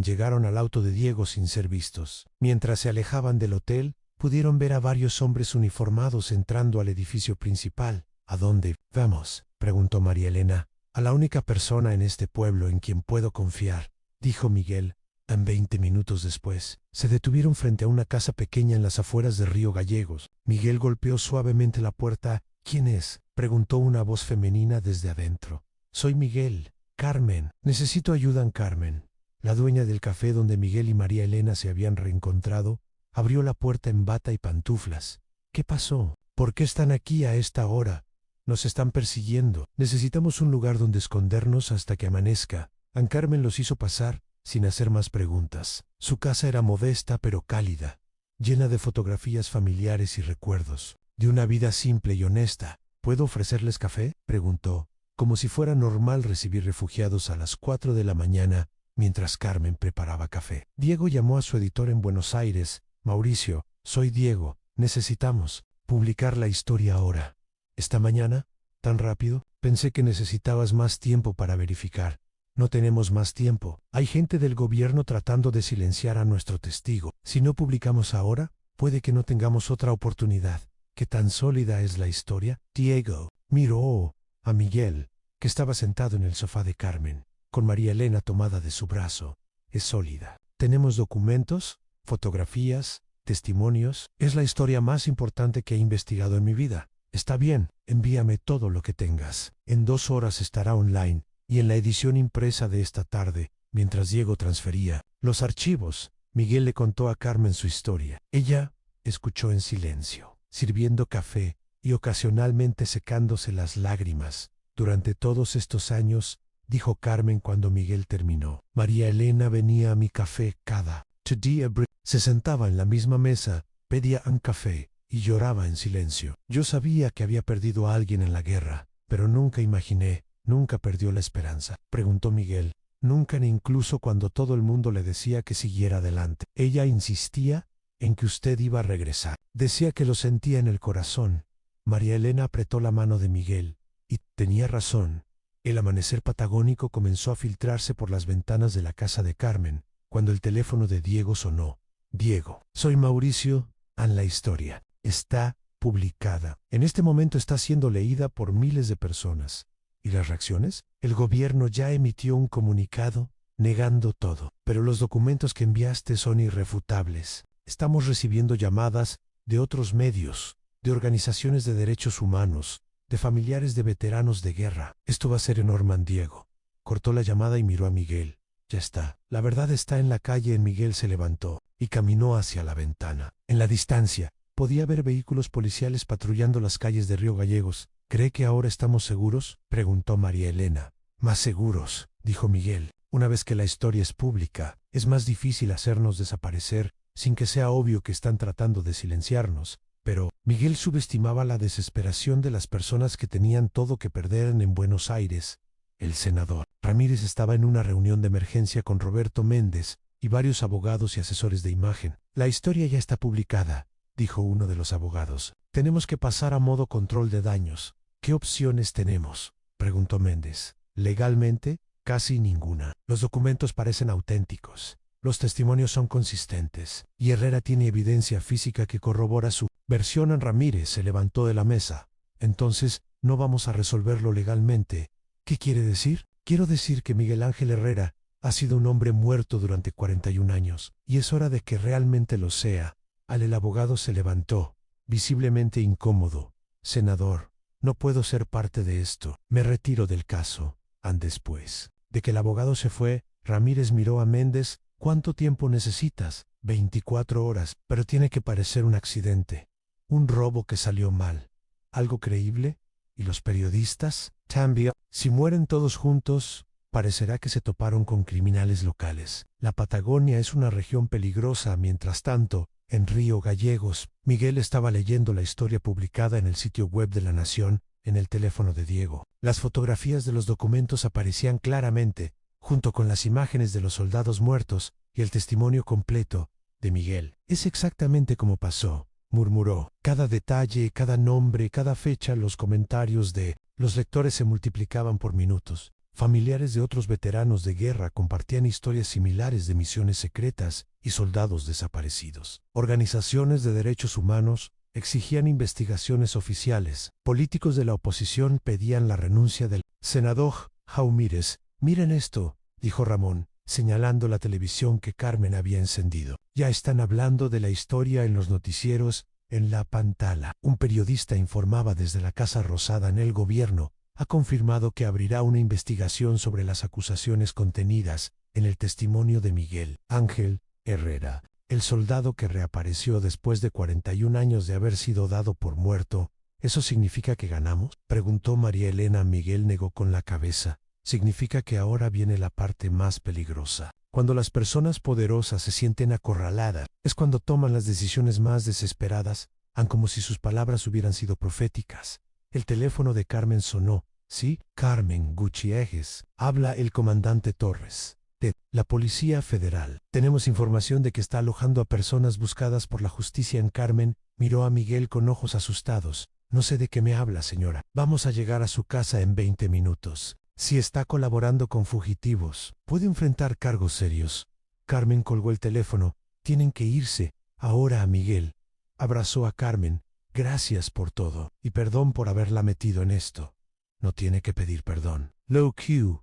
Llegaron al auto de Diego sin ser vistos. Mientras se alejaban del hotel, pudieron ver a varios hombres uniformados entrando al edificio principal. ¿A dónde vamos?, preguntó María Elena. A la única persona en este pueblo en quien puedo confiar, dijo Miguel. 20 minutos después, se detuvieron frente a una casa pequeña en las afueras de Río Gallegos. Miguel golpeó suavemente la puerta. ¿Quién es?, preguntó una voz femenina desde adentro. Soy Miguel. Carmen. Necesito ayuda. Carmen, la dueña del café donde Miguel y María Elena se habían reencontrado, abrió la puerta en bata y pantuflas. ¿Qué pasó? ¿Por qué están aquí a esta hora? Nos están persiguiendo. Necesitamos un lugar donde escondernos hasta que amanezca. Carmen los hizo pasar sin hacer más preguntas. Su casa era modesta pero cálida, llena de fotografías familiares y recuerdos, de una vida simple y honesta. ¿Puedo ofrecerles café?, preguntó, como si fuera normal recibir refugiados a las 4 de la mañana mientras Carmen preparaba café. Diego llamó a su editor en Buenos Aires. Mauricio, soy Diego, necesitamos publicar la historia ahora. ¿Esta mañana? ¿Tan rápido? Pensé que necesitabas más tiempo para verificar. No tenemos más tiempo. Hay gente del gobierno tratando de silenciar a nuestro testigo. Si no publicamos ahora, puede que no tengamos otra oportunidad. ¿Qué tan sólida es la historia? Diego miró a Miguel, que estaba sentado en el sofá de Carmen, con María Elena tomada de su brazo. Es sólida. Tenemos documentos, fotografías, testimonios. Es la historia más importante que he investigado en mi vida. Está bien, envíame todo lo que tengas. En 2 horas estará online y en la edición impresa de esta tarde, mientras Diego transfería los archivos. Miguel le contó a Carmen su historia. Ella escuchó en silencio, sirviendo café y ocasionalmente secándose las lágrimas. Durante todos estos años, dijo Carmen cuando Miguel terminó, María Elena venía a mi café cada día. Se sentaba en la misma mesa, pedía un café y lloraba en silencio. Yo sabía que había perdido a alguien en la guerra, pero nunca imaginé. ¿Nunca perdió la esperanza?, preguntó Miguel. Nunca, ni incluso cuando todo el mundo le decía que siguiera adelante. Ella insistía en que usted iba a regresar. Decía que lo sentía en el corazón. María Elena apretó la mano de Miguel. Y tenía razón. El amanecer patagónico comenzó a filtrarse por las ventanas de la casa de Carmen, cuando el teléfono de Diego sonó. Diego, soy Mauricio. La historia está publicada. En este momento está siendo leída por miles de personas. ¿Y las reacciones? El gobierno ya emitió un comunicado negando todo, pero los documentos que enviaste son irrefutables. Estamos recibiendo llamadas de otros medios, de organizaciones de derechos humanos, de familiares de veteranos de guerra. Esto va a ser enorme, Diego. Cortó la llamada y miró a Miguel. Ya está. La verdad está en la calle. Miguel se levantó y caminó hacia la ventana. En la distancia, podía ver vehículos policiales patrullando las calles de Río Gallegos. ¿Cree que ahora estamos seguros?, preguntó María Elena. Más seguros, dijo Miguel. Una vez que la historia es pública, es más difícil hacernos desaparecer sin que sea obvio que están tratando de silenciarnos. Pero Miguel subestimaba la desesperación de las personas que tenían todo que perder en Buenos Aires. El senador Ramírez estaba en una reunión de emergencia con Roberto Méndez y varios abogados y asesores de imagen. La historia ya está publicada, dijo uno de los abogados. Tenemos que pasar a modo control de daños. ¿Qué opciones tenemos?, preguntó Méndez. Legalmente, casi ninguna. Los documentos parecen auténticos. Los testimonios son consistentes. Y Herrera tiene evidencia física que corrobora su versión. Ramírez se levantó de la mesa. Entonces, no vamos a resolverlo legalmente. ¿Qué quiere decir? Quiero decir que Miguel Ángel Herrera ha sido un hombre muerto durante 41 años. Y es hora de que realmente lo sea. El abogado se levantó, visiblemente incómodo. Senador, no puedo ser parte de esto. Me retiro del caso. Después de que el abogado se fue, Ramírez miró a Méndez. ¿Cuánto tiempo necesitas? 24 horas, pero tiene que parecer un accidente. Un robo que salió mal. ¿Algo creíble? ¿Y los periodistas? También. Si mueren todos juntos, parecerá que se toparon con criminales locales. La Patagonia es una región peligrosa. Mientras tanto, en Río Gallegos, Miguel estaba leyendo la historia publicada en el sitio web de La Nación, en el teléfono de Diego. Las fotografías de los documentos aparecían claramente, junto con las imágenes de los soldados muertos y el testimonio completo de Miguel. Es exactamente como pasó, murmuró. Cada detalle, cada nombre, cada fecha. Los comentarios de los lectores se multiplicaban por minutos. Familiares de otros veteranos de guerra compartían historias similares de misiones secretas y soldados desaparecidos. Organizaciones de derechos humanos exigían investigaciones oficiales. Políticos de la oposición pedían la renuncia del senador Jaumírez. Miren esto, dijo Ramón, señalando la televisión que Carmen había encendido. Ya están hablando de la historia en los noticieros. En la pantalla, un periodista informaba desde la Casa Rosada. En el gobierno ha confirmado que abrirá una investigación sobre las acusaciones contenidas en el testimonio de Miguel Ángel Herrera, el soldado que reapareció después de 41 años de haber sido dado por muerto. ¿Eso significa que ganamos?, preguntó María Elena. Miguel negó con la cabeza. Significa que ahora viene la parte más peligrosa. Cuando las personas poderosas se sienten acorraladas, es cuando toman las decisiones más desesperadas, aun como si sus palabras hubieran sido proféticas. El teléfono de Carmen sonó. Sí, Carmen Gutiérrez. Habla el comandante Torres. De la Policía Federal. Tenemos información de que está alojando a personas buscadas por la justicia en Carmen. Miró a Miguel con ojos asustados. No sé de qué me habla, señora. Vamos a llegar a su casa en 20 minutos. Si está colaborando con fugitivos, puede enfrentar cargos serios. Carmen colgó el teléfono. Tienen que irse. Ahora a Miguel. Abrazó a Carmen. Gracias por todo. Y perdón por haberla metido en esto. No tiene que pedir perdón. Low Q.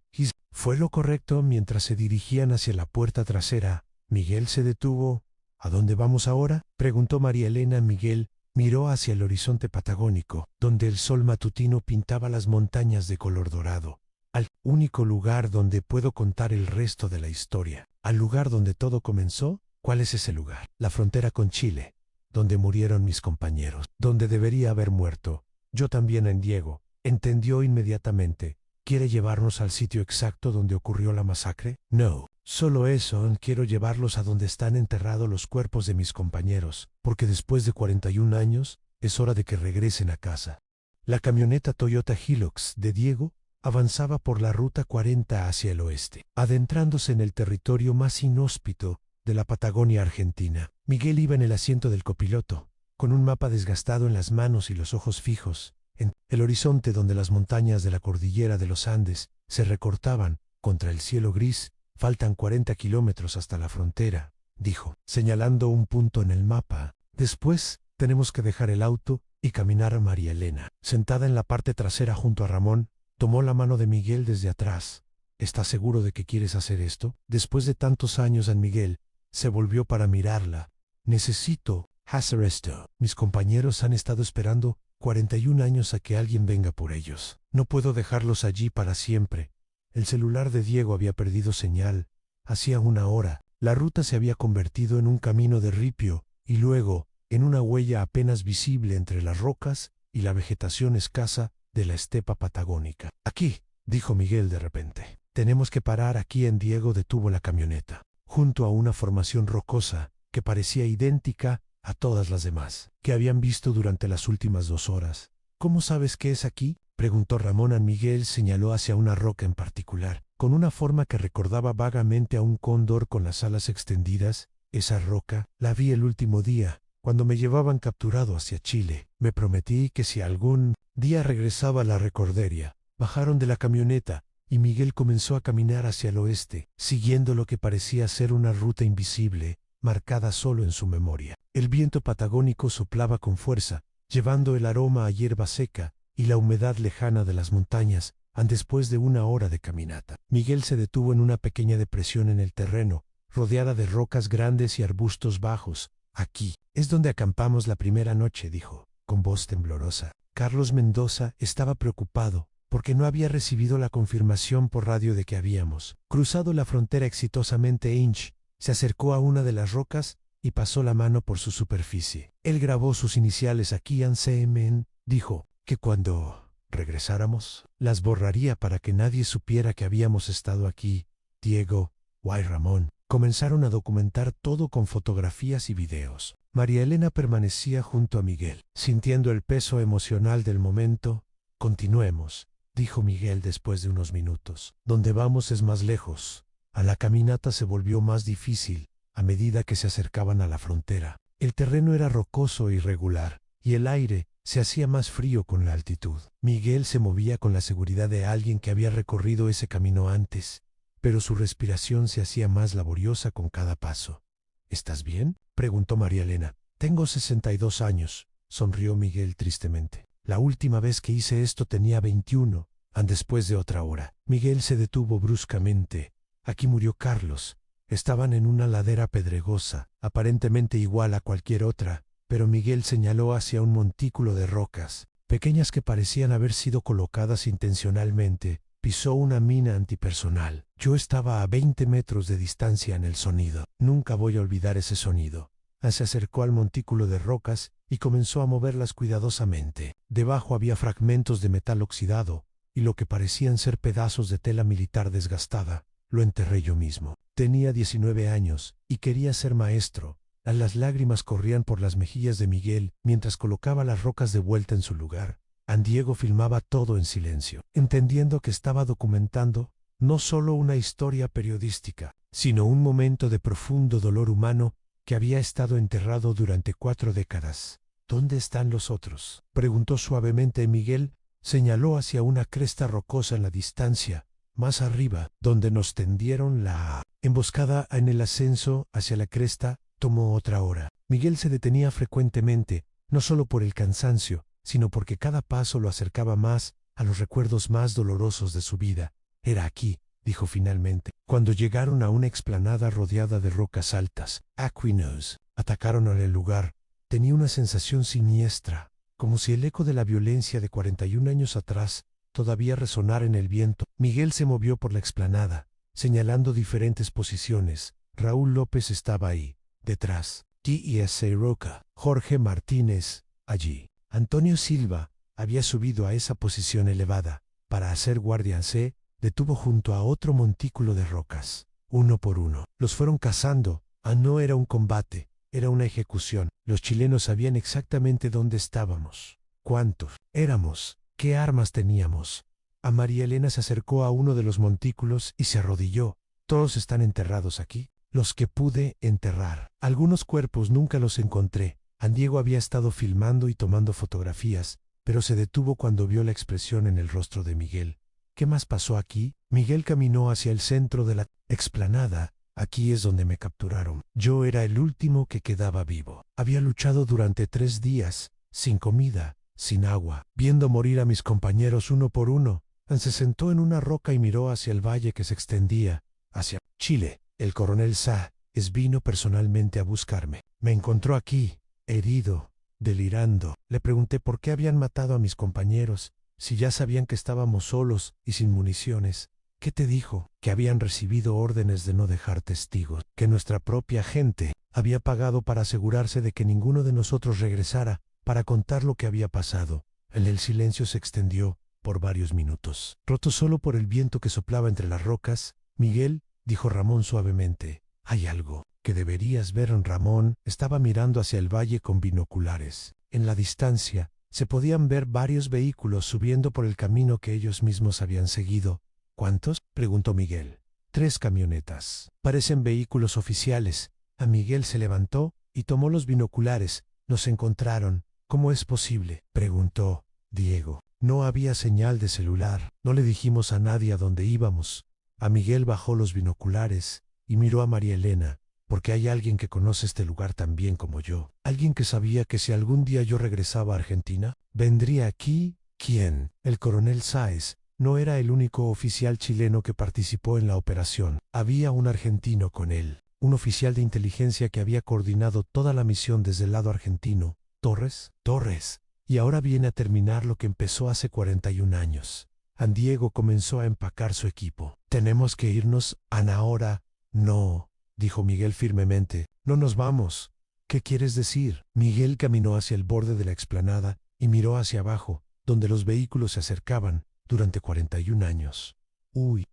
Fue lo correcto. Mientras se dirigían hacia la puerta trasera, Miguel se detuvo. ¿A dónde vamos ahora?, preguntó María Elena. Miguel miró hacia el horizonte patagónico, donde el sol matutino pintaba las montañas de color dorado. Al único lugar donde puedo contar el resto de la historia. Al lugar donde todo comenzó. ¿Cuál es ese lugar? La frontera con Chile, donde murieron mis compañeros, donde debería haber muerto. Yo también en Diego. Entendió inmediatamente. ¿Quiere llevarnos al sitio exacto donde ocurrió la masacre? No. Solo eso, quiero llevarlos a donde están enterrados los cuerpos de mis compañeros, porque después de 41 años, es hora de que regresen a casa. La camioneta Toyota Hilux de Diego avanzaba por la Ruta 40 hacia el oeste, adentrándose en el territorio más inhóspito de la Patagonia argentina. Miguel iba en el asiento del copiloto, con un mapa desgastado en las manos y los ojos fijos en el horizonte donde las montañas de la cordillera de los Andes se recortaban contra el cielo gris. Faltan 40 kilómetros hasta la frontera, dijo, señalando un punto en el mapa. Después, tenemos que dejar el auto y caminar a María Elena. Sentada en la parte trasera junto a Ramón, tomó la mano de Miguel desde atrás. ¿Estás seguro de que quieres hacer esto? Después de tantos años en Miguel, se volvió para mirarla. Necesito hacer esto. Mis compañeros han estado esperando 41 años a que alguien venga por ellos. No puedo dejarlos allí para siempre. El celular de Diego había perdido señal. Hacía una hora, la ruta se había convertido en un camino de ripio, y luego, en una huella apenas visible entre las rocas y la vegetación escasa de la estepa patagónica. Aquí, dijo Miguel de repente. Tenemos que parar aquí. Diego detuvo la camioneta, junto a una formación rocosa que parecía idéntica a todas las demás que habían visto durante las últimas 2 horas. ¿Cómo sabes que es aquí?, preguntó Ramón. Miguel señaló hacia una roca en particular, con una forma que recordaba vagamente a un cóndor con las alas extendidas. Esa roca la vi el último día, cuando me llevaban capturado hacia Chile. Me prometí que si algún día regresaba la recordería. Bajaron de la camioneta, y Miguel comenzó a caminar hacia el oeste, siguiendo lo que parecía ser una ruta invisible, marcada solo en su memoria. El viento patagónico soplaba con fuerza, llevando el aroma a hierba seca y la humedad lejana de las montañas. Después de una hora de caminata, Miguel se detuvo en una pequeña depresión en el terreno, rodeada de rocas grandes y arbustos bajos. Aquí es donde acampamos la primera noche, dijo, con voz temblorosa. Carlos Mendoza estaba preocupado, porque no había recibido la confirmación por radio de que habíamos cruzado la frontera exitosamente. Inch se acercó a una de las rocas y pasó la mano por su superficie. Él grabó sus iniciales aquí. CMN dijo que cuando regresáramos, las borraría para que nadie supiera que habíamos estado aquí. Diego y Ramón comenzaron a documentar todo con fotografías y videos. María Elena permanecía junto a Miguel, sintiendo el peso emocional del momento. Continuemos, dijo Miguel después de unos minutos. Donde vamos es más lejos. La caminata se volvió más difícil a medida que se acercaban a la frontera. El terreno era rocoso e irregular, y el aire se hacía más frío con la altitud. Miguel se movía con la seguridad de alguien que había recorrido ese camino antes, pero su respiración se hacía más laboriosa con cada paso. ¿Estás bien?, preguntó María Elena. Tengo 62 años, sonrió Miguel tristemente. La última vez que hice esto tenía 21. Después de otra hora, Miguel se detuvo bruscamente. Aquí murió Carlos. Estaban en una ladera pedregosa, aparentemente igual a cualquier otra, pero Miguel señaló hacia un montículo de rocas, pequeñas que parecían haber sido colocadas intencionalmente. Pisó una mina antipersonal. Yo estaba a 20 metros de distancia en el sonido. Nunca voy a olvidar ese sonido. Se acercó al montículo de rocas y comenzó a moverlas cuidadosamente. Debajo había fragmentos de metal oxidado y lo que parecían ser pedazos de tela militar desgastada. lo enterré yo mismo. Tenía 19 años y quería ser maestro. Las lágrimas corrían por las mejillas de Miguel mientras colocaba las rocas de vuelta en su lugar. Diego filmaba todo en silencio, entendiendo que estaba documentando no solo una historia periodística, sino un momento de profundo dolor humano que había estado enterrado durante 4 décadas. ¿Dónde están los otros?, preguntó suavemente Miguel. Señaló hacia una cresta rocosa en la distancia, más arriba, donde nos tendieron la emboscada. En el ascenso hacia la cresta tomó otra hora. Miguel se detenía frecuentemente, no solo por el cansancio, sino porque cada paso lo acercaba más a los recuerdos más dolorosos de su vida. Era aquí, dijo finalmente, cuando llegaron a una explanada rodeada de rocas altas. Aquinos atacaron al lugar. Tenía una sensación siniestra, como si el eco de la violencia de 41 años atrás todavía resonara en el viento. Miguel se movió por la explanada, señalando diferentes posiciones. Raúl López estaba ahí, detrás. T.S. Roca, Jorge Martínez, allí. Antonio Silva había subido a esa posición elevada. Para hacer guardia se detuvo junto a otro montículo de rocas. Uno por uno. Los fueron cazando. No era un combate, era una ejecución. Los chilenos sabían exactamente dónde estábamos, cuántos éramos, qué armas teníamos. María Elena se acercó a uno de los montículos y se arrodilló. Todos están enterrados aquí, los que pude enterrar. Algunos cuerpos nunca los encontré. Diego había estado filmando y tomando fotografías, pero se detuvo cuando vio la expresión en el rostro de Miguel. ¿Qué más pasó aquí? Miguel caminó hacia el centro de la explanada. Aquí es donde me capturaron. Yo era el último que quedaba vivo. Había luchado durante 3 días, sin comida, sin agua, viendo morir a mis compañeros uno por uno. Se sentó en una roca y miró hacia el valle que se extendía hacia Chile. El coronel Sáez vino personalmente a buscarme. Me encontró aquí, herido, delirando. Le pregunté por qué habían matado a mis compañeros, si ya sabían que estábamos solos y sin municiones. ¿Qué te dijo? Que habían recibido órdenes de no dejar testigos, que nuestra propia gente había pagado para asegurarse de que ninguno de nosotros regresara para contar lo que había pasado. El silencio se extendió por varios minutos, roto solo por el viento que soplaba entre las rocas. Miguel, dijo Ramón suavemente, hay algo que deberías ver. Ramón estaba mirando hacia el valle con binoculares. En la distancia se podían ver varios vehículos subiendo por el camino que ellos mismos habían seguido. ¿Cuántos?, preguntó Miguel. 3 camionetas. Parecen vehículos oficiales. Miguel se levantó y tomó los binoculares. Nos encontraron. ¿Cómo es posible?, preguntó Diego. No había señal de celular. No le dijimos a nadie a dónde íbamos. Miguel bajó los binoculares y miró a María Elena. Porque hay alguien que conoce este lugar tan bien como yo. Alguien que sabía que si algún día yo regresaba a Argentina, vendría aquí. ¿Quién? El coronel Sáez. No era el único oficial chileno que participó en la operación. Había un argentino con él, un oficial de inteligencia que había coordinado toda la misión desde el lado argentino. ¿Torres? Torres. Y ahora viene a terminar lo que empezó hace 41 años. Diego comenzó a empacar su equipo. Tenemos que irnos, ahora. No, dijo Miguel firmemente. No nos vamos. ¿Qué quieres decir? Miguel caminó hacia el borde de la explanada y miró hacia abajo, donde los vehículos se acercaban. Durante 41 años.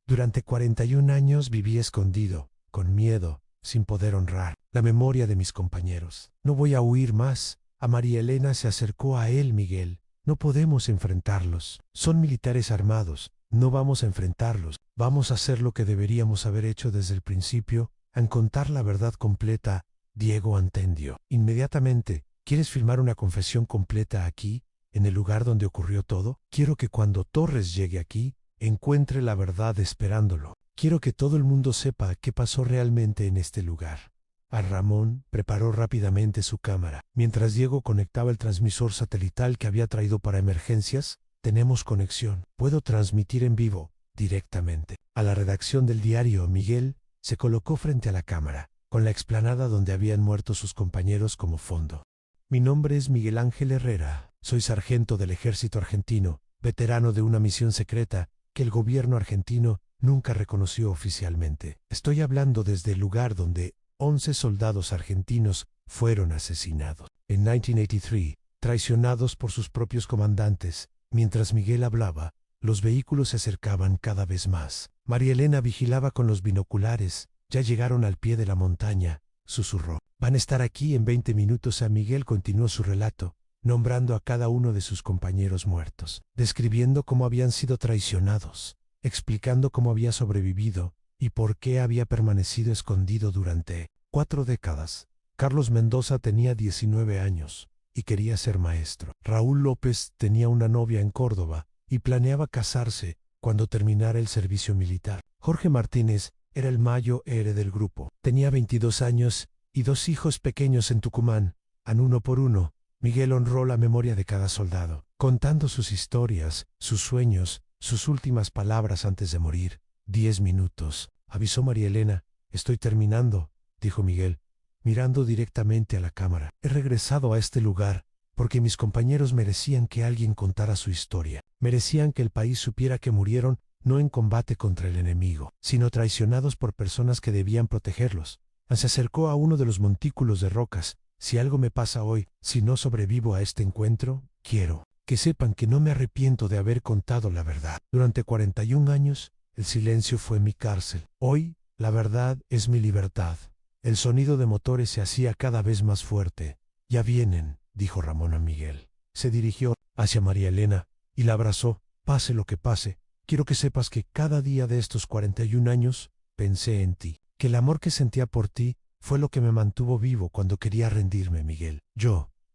Durante 41 años viví escondido, con miedo, sin poder honrar la memoria de mis compañeros. No voy a huir más. María Elena se acercó a él. Miguel, no podemos enfrentarlos. Son militares armados. No vamos a enfrentarlos. Vamos a hacer lo que deberíamos haber hecho desde el principio, en contar la verdad completa. Diego entendió. Inmediatamente, ¿quieres filmar una confesión completa aquí? En el lugar donde ocurrió todo. Quiero que cuando Torres llegue aquí, encuentre la verdad esperándolo. Quiero que todo el mundo sepa qué pasó realmente en este lugar. Ramón preparó rápidamente su cámara. Mientras Diego conectaba el transmisor satelital que había traído para emergencias. Tenemos conexión. Puedo transmitir en vivo, directamente. A la redacción del diario. Miguel se colocó frente a la cámara, con la explanada donde habían muerto sus compañeros como fondo. Mi nombre es Miguel Ángel Herrera. Soy sargento del ejército argentino, veterano de una misión secreta que el gobierno argentino nunca reconoció oficialmente. Estoy hablando desde el lugar donde 11 soldados argentinos fueron asesinados. En 1983, traicionados por sus propios comandantes. Mientras Miguel hablaba, Los vehículos se acercaban cada vez más. María Elena vigilaba con los binoculares. Ya llegaron al pie de la montaña, susurró. Van a estar aquí en 20 minutos. A Miguel continuó su relato, nombrando a cada uno de sus compañeros muertos, describiendo cómo habían sido traicionados, explicando cómo había sobrevivido y por qué había permanecido escondido durante 4 décadas. Carlos Mendoza tenía 19 años y quería ser maestro. Raúl López tenía una novia en Córdoba y planeaba casarse cuando terminara el servicio militar. Jorge Martínez era el mayor héroe del grupo. Tenía 22 años y 2 hijos pequeños en Tucumán. Uno por uno, Miguel honró la memoria de cada soldado, contando sus historias, sus sueños, sus últimas palabras antes de morir. 10 minutos, avisó María Elena. Estoy terminando, dijo Miguel, mirando directamente a la cámara. He regresado a este lugar porque mis compañeros merecían que alguien contara su historia. Merecían que el país supiera que murieron no en combate contra el enemigo, sino traicionados por personas que debían protegerlos. Se acercó a uno de los montículos de rocas. Si algo me pasa hoy, si no sobrevivo a este encuentro, quiero que sepan que no me arrepiento de haber contado la verdad. Durante 41 años, el silencio fue mi cárcel. Hoy, la verdad es mi libertad. El sonido de motores se hacía cada vez más fuerte. Ya vienen, dijo Ramón a Miguel. Se dirigió hacia María Elena y la abrazó. Pase lo que pase, quiero que sepas que cada día de estos 41 años pensé en ti, que el amor que sentía por ti fue lo que me mantuvo vivo cuando quería rendirme, Miguel.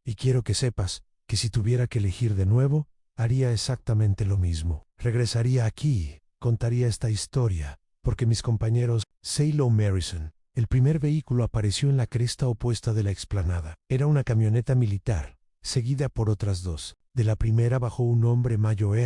Y quiero que sepas que si tuviera que elegir de nuevo, haría exactamente lo mismo. Regresaría aquí, contaría esta historia, porque mis compañeros, Sailor Marison. El primer vehículo apareció en la cresta opuesta de la explanada. Era una camioneta militar, seguida por otras 2. De la primera bajó un hombre mayor,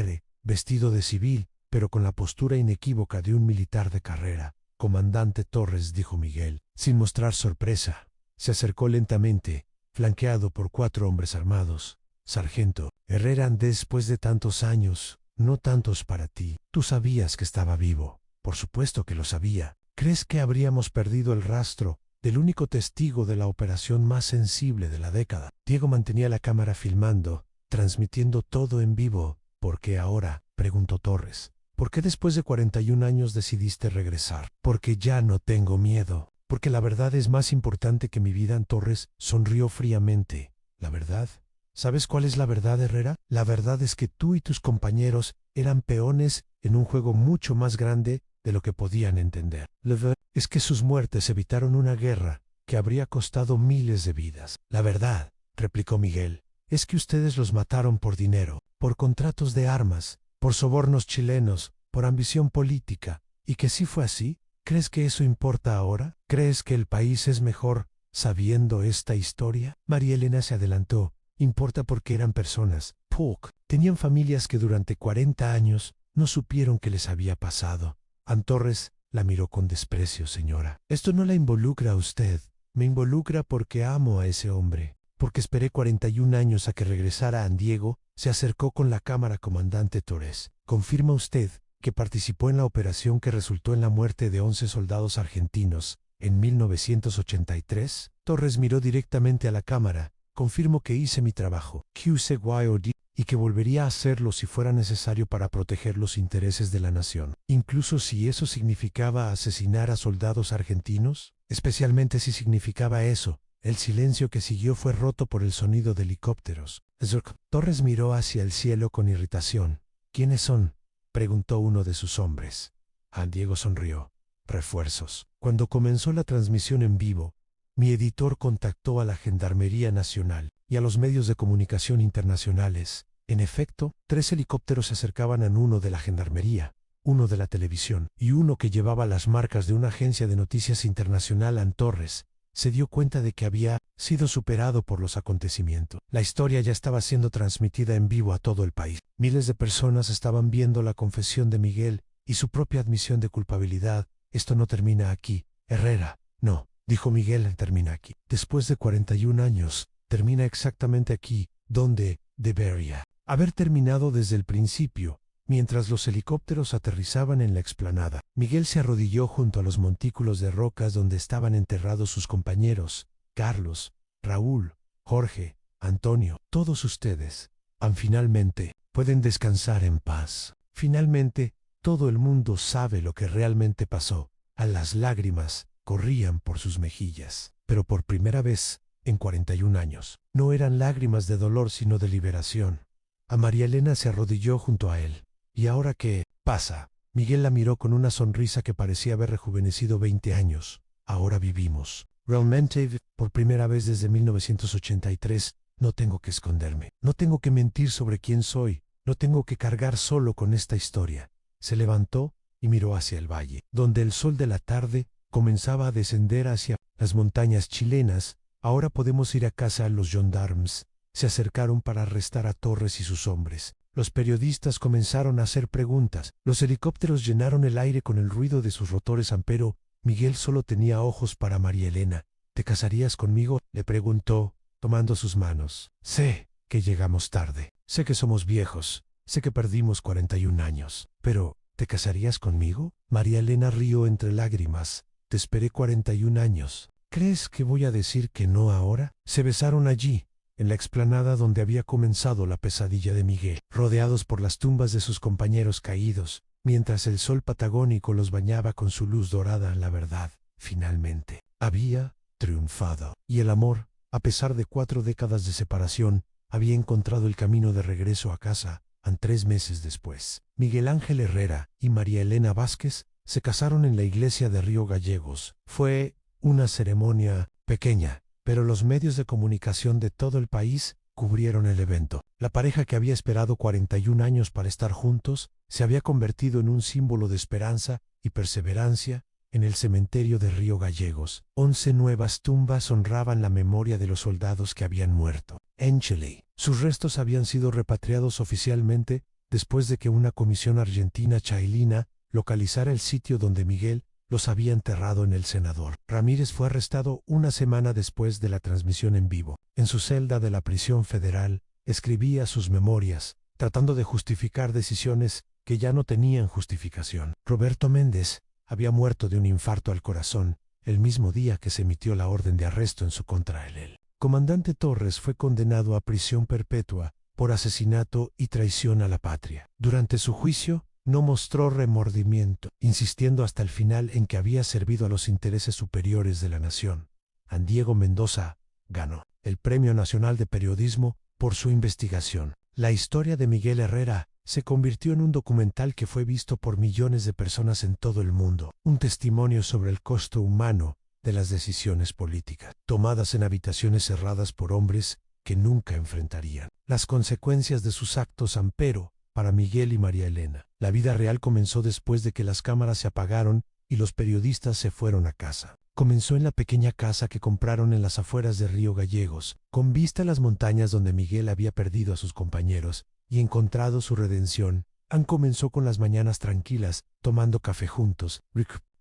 vestido de civil, pero con la postura inequívoca de un militar de carrera. Comandante Torres, dijo Miguel, sin mostrar sorpresa. Se acercó lentamente, flanqueado por 4 hombres armados. Sargento Herrera, después de tantos años, no tantos para ti. Tú sabías que estaba vivo. Por supuesto que lo sabía. ¿Crees que habríamos perdido el rastro del único testigo de la operación más sensible de la década? Diego mantenía la cámara filmando, transmitiendo todo en vivo. ¿Por qué ahora?, preguntó Torres. ¿Por qué después de 41 años decidiste regresar? Porque ya no tengo miedo. Porque la verdad es más importante que mi vida. Torres sonrió fríamente. ¿La verdad? ¿Sabes cuál es la verdad, Herrera? La verdad es que tú y tus compañeros eran peones en un juego mucho más grande de lo que podían entender. La verdad es que sus muertes evitaron una guerra que habría costado miles de vidas. La verdad, replicó Miguel, es que ustedes los mataron por dinero, por contratos de armas, por sobornos chilenos, por ambición política, y que si fue así. ¿Crees que eso importa ahora? ¿Crees que el país es mejor sabiendo esta historia? María Elena se adelantó. Importa porque eran personas. Tenían familias que durante 40 años no supieron qué les había pasado. Torres la miró con desprecio. Señora, esto no la involucra a usted. Me involucra porque amo a ese hombre. Porque esperé 41 años a que regresara. Diego se acercó con la cámara. Comandante Torres, ¿confirma usted que participó en la operación que resultó en la muerte de 11 soldados argentinos en 1983? Torres miró directamente a la cámara. Confirmo que hice mi trabajo, y que volvería a hacerlo si fuera necesario para proteger los intereses de la nación, incluso si eso significaba asesinar a soldados argentinos, especialmente si significaba eso. El silencio que siguió fue roto por el sonido de helicópteros. Torres miró hacia el cielo con irritación. ¿Quiénes son?, preguntó uno de sus hombres. Diego sonrió. Refuerzos. Cuando comenzó la transmisión en vivo, mi editor contactó a la Gendarmería Nacional y a los medios de comunicación internacionales. En efecto, 3 helicópteros se acercaban a uno de la Gendarmería, uno de la televisión y uno que llevaba las marcas de una agencia de noticias internacional. Torres se dio cuenta de que había sido superado por los acontecimientos. La historia ya estaba siendo transmitida en vivo a todo el país. Miles de personas estaban viendo la confesión de Miguel y su propia admisión de culpabilidad. Esto no termina aquí, Herrera. No, dijo Miguel, termina aquí. Después de 41 años, termina exactamente aquí, donde debería haber terminado desde el principio, mientras los helicópteros aterrizaban en la explanada. Miguel se arrodilló junto a los montículos de rocas donde estaban enterrados sus compañeros, Carlos, Raúl, Jorge, Antonio, todos ustedes. Finalmente, pueden descansar en paz. Finalmente, todo el mundo sabe lo que realmente pasó. A las lágrimas corrían por sus mejillas. Pero por primera vez, en 41 años, no eran lágrimas de dolor sino de liberación. A María Elena se arrodilló junto a él. ¿Y ahora qué pasa? Miguel la miró con una sonrisa que parecía haber rejuvenecido 20 años. Ahora vivimos. Realmente, por primera vez desde 1983, no tengo que esconderme. No tengo que mentir sobre quién soy. No tengo que cargar solo con esta historia. Se levantó y miró hacia el valle, donde el sol de la tarde comenzaba a descender hacia las montañas chilenas. Ahora podemos ir a casa. Los gendarmes se acercaron para arrestar a Torres y sus hombres. Los periodistas comenzaron a hacer preguntas. Los helicópteros llenaron el aire con el ruido de sus rotores, pero Miguel solo tenía ojos para María Elena. ¿Te casarías conmigo?, le preguntó, tomando sus manos. Sé que llegamos tarde. Sé que somos viejos. Sé que perdimos 41 años. Pero, ¿te casarías conmigo? María Elena rió entre lágrimas. Te esperé 41 años. ¿Crees que voy a decir que no ahora? Se besaron allí, en la explanada donde había comenzado la pesadilla de Miguel, rodeados por las tumbas de sus compañeros caídos, mientras el sol patagónico los bañaba con su luz dorada. La verdad, finalmente, había triunfado. Y el amor, a pesar de 4 décadas de separación, había encontrado el camino de regreso a casa. 3 meses después, Miguel Ángel Herrera y María Elena Vázquez se casaron en la iglesia de Río Gallegos. Fue una ceremonia pequeña, pero los medios de comunicación de todo el país cubrieron el evento. La pareja, que había esperado 41 años para estar juntos, se había convertido en un símbolo de esperanza y perseverancia. En el cementerio de Río Gallegos, 11 nuevas tumbas honraban la memoria de los soldados que habían muerto en Chile. Sus restos habían sido repatriados oficialmente después de que una comisión argentina chilena localizara el sitio donde Miguel los había enterrado. En el senador Ramírez fue arrestado una semana después de la transmisión en vivo. En su celda de la prisión federal, escribía sus memorias, tratando de justificar decisiones que ya no tenían justificación. Roberto Méndez había muerto de un infarto al corazón el mismo día que se emitió la orden de arresto en su contra. El comandante Torres fue condenado a prisión perpetua por asesinato y traición a la patria. Durante su juicio, no mostró remordimiento, insistiendo hasta el final en que había servido a los intereses superiores de la nación. Diego Mendoza ganó el Premio Nacional de Periodismo por su investigación. La historia de Miguel Herrera se convirtió en un documental que fue visto por millones de personas en todo el mundo, un testimonio sobre el costo humano de las decisiones políticas, tomadas en habitaciones cerradas por hombres que nunca enfrentarían las consecuencias de sus actos. Pero, para Miguel y María Elena, la vida real comenzó después de que las cámaras se apagaron y los periodistas se fueron a casa. Comenzó en la pequeña casa que compraron en las afueras de Río Gallegos, con vista a las montañas donde Miguel había perdido a sus compañeros y encontrado su redención. Comenzó con las mañanas tranquilas, tomando café juntos.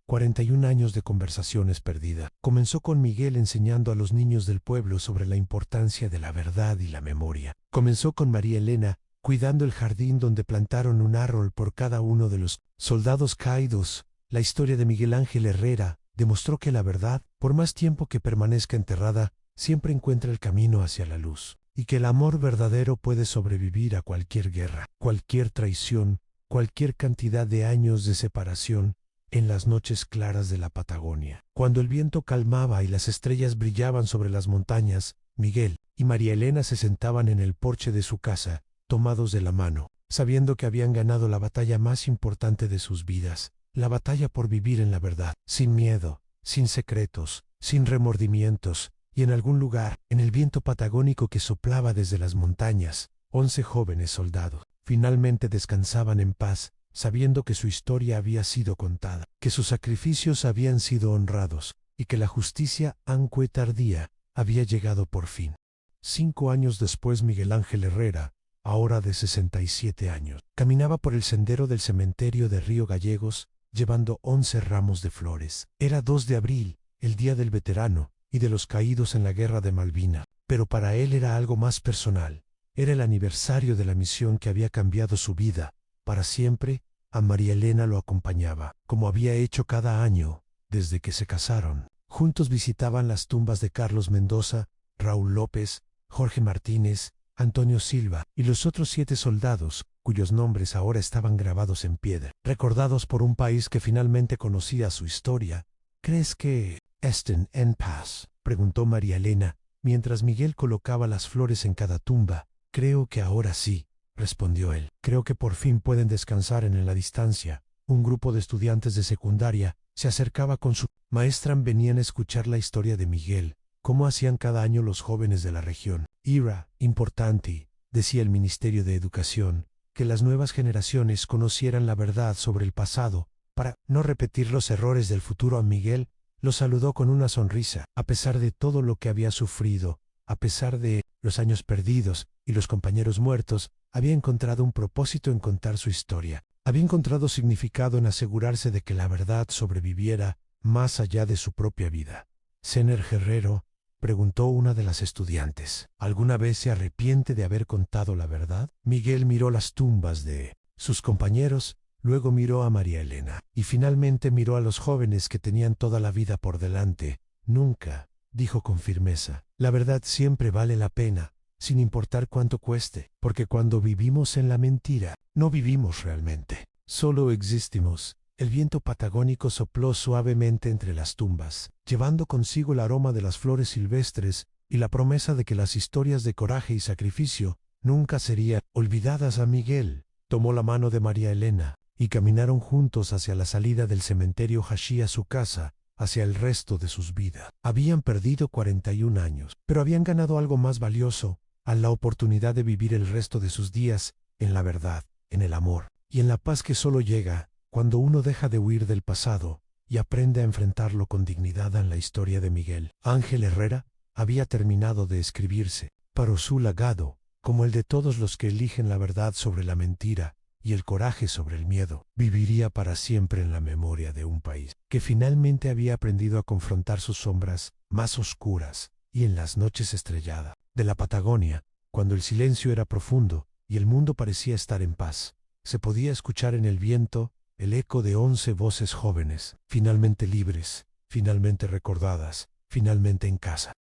41 años de conversaciones perdidas. Comenzó con Miguel enseñando a los niños del pueblo sobre la importancia de la verdad y la memoria. Comenzó con María Elena cuidando el jardín donde plantaron un árbol por cada uno de los soldados caídos. La historia de Miguel Ángel Herrera demostró que la verdad, por más tiempo que permanezca enterrada, siempre encuentra el camino hacia la luz, y que el amor verdadero puede sobrevivir a cualquier guerra, cualquier traición, cualquier cantidad de años de separación. En las noches claras de la Patagonia, cuando el viento calmaba y las estrellas brillaban sobre las montañas, Miguel y María Elena se sentaban en el porche de su casa, tomados de la mano, sabiendo que habían ganado la batalla más importante de sus vidas, la batalla por vivir en la verdad, sin miedo, sin secretos, sin remordimientos. Y en algún lugar, en el viento patagónico que soplaba desde las montañas, 11 jóvenes soldados finalmente descansaban en paz, sabiendo que su historia había sido contada, que sus sacrificios habían sido honrados, y que la justicia, aunque tardía, había llegado por fin. 5 años después, Miguel Ángel Herrera, ahora de 67 años, caminaba por el sendero del cementerio de Río Gallegos, llevando 11 ramos de flores. Era 2 de abril, el día del veterano y de los caídos en la guerra de Malvinas, pero para él era algo más personal. Era el aniversario de la misión que había cambiado su vida para siempre. A María Elena lo acompañaba, como había hecho cada año, desde que se casaron. Juntos visitaban las tumbas de Carlos Mendoza, Raúl López, Jorge Martínez Antonio Silva, y los otros 7 soldados, cuyos nombres ahora estaban grabados en piedra, recordados por un país que finalmente conocía su historia. ¿Crees que estén en paz?, preguntó María Elena, mientras Miguel colocaba las flores en cada tumba. Creo que ahora sí, respondió él. Creo que por fin pueden descansar en la distancia. Un grupo de estudiantes de secundaria se acercaba con su maestra. Venían a escuchar la historia de Miguel, como hacían cada año los jóvenes de la región. Era importante, decía el Ministerio de Educación, que las nuevas generaciones conocieran la verdad sobre el pasado, para no repetir los errores del futuro. A Miguel lo saludó con una sonrisa. A pesar de todo lo que había sufrido, a pesar de los años perdidos y los compañeros muertos, había encontrado un propósito en contar su historia. Había encontrado significado en asegurarse de que la verdad sobreviviera más allá de su propia vida. «Sener Guerrero», preguntó una de las estudiantes, «¿alguna vez se arrepiente de haber contado la verdad?». Miguel miró las tumbas de sus compañeros, luego miró a María Elena, y finalmente miró a los jóvenes que tenían toda la vida por delante. «Nunca», dijo con firmeza, «la verdad siempre vale la pena, sin importar cuánto cueste, porque cuando vivimos en la mentira, no vivimos realmente, solo existimos». El viento patagónico sopló suavemente entre las tumbas, llevando consigo el aroma de las flores silvestres y la promesa de que las historias de coraje y sacrificio nunca serían olvidadas. A Miguel tomó la mano de María Elena y caminaron juntos hacia la salida del cementerio Hashi, a su casa, hacia el resto de sus vidas. Habían perdido 41 años, pero habían ganado algo más valioso, a la oportunidad de vivir el resto de sus días en la verdad, en el amor y en la paz que solo llega cuando uno deja de huir del pasado y aprende a enfrentarlo con dignidad. En la historia de Miguel Ángel Herrera había terminado de escribirse, pero su legado, como el de todos los que eligen la verdad sobre la mentira y el coraje sobre el miedo, viviría para siempre en la memoria de un país que finalmente había aprendido a confrontar sus sombras más oscuras. Y en las noches estrelladas de la Patagonia, cuando el silencio era profundo y el mundo parecía estar en paz, se podía escuchar en el viento el eco de 11 voces jóvenes, finalmente libres, finalmente recordadas, finalmente en casa.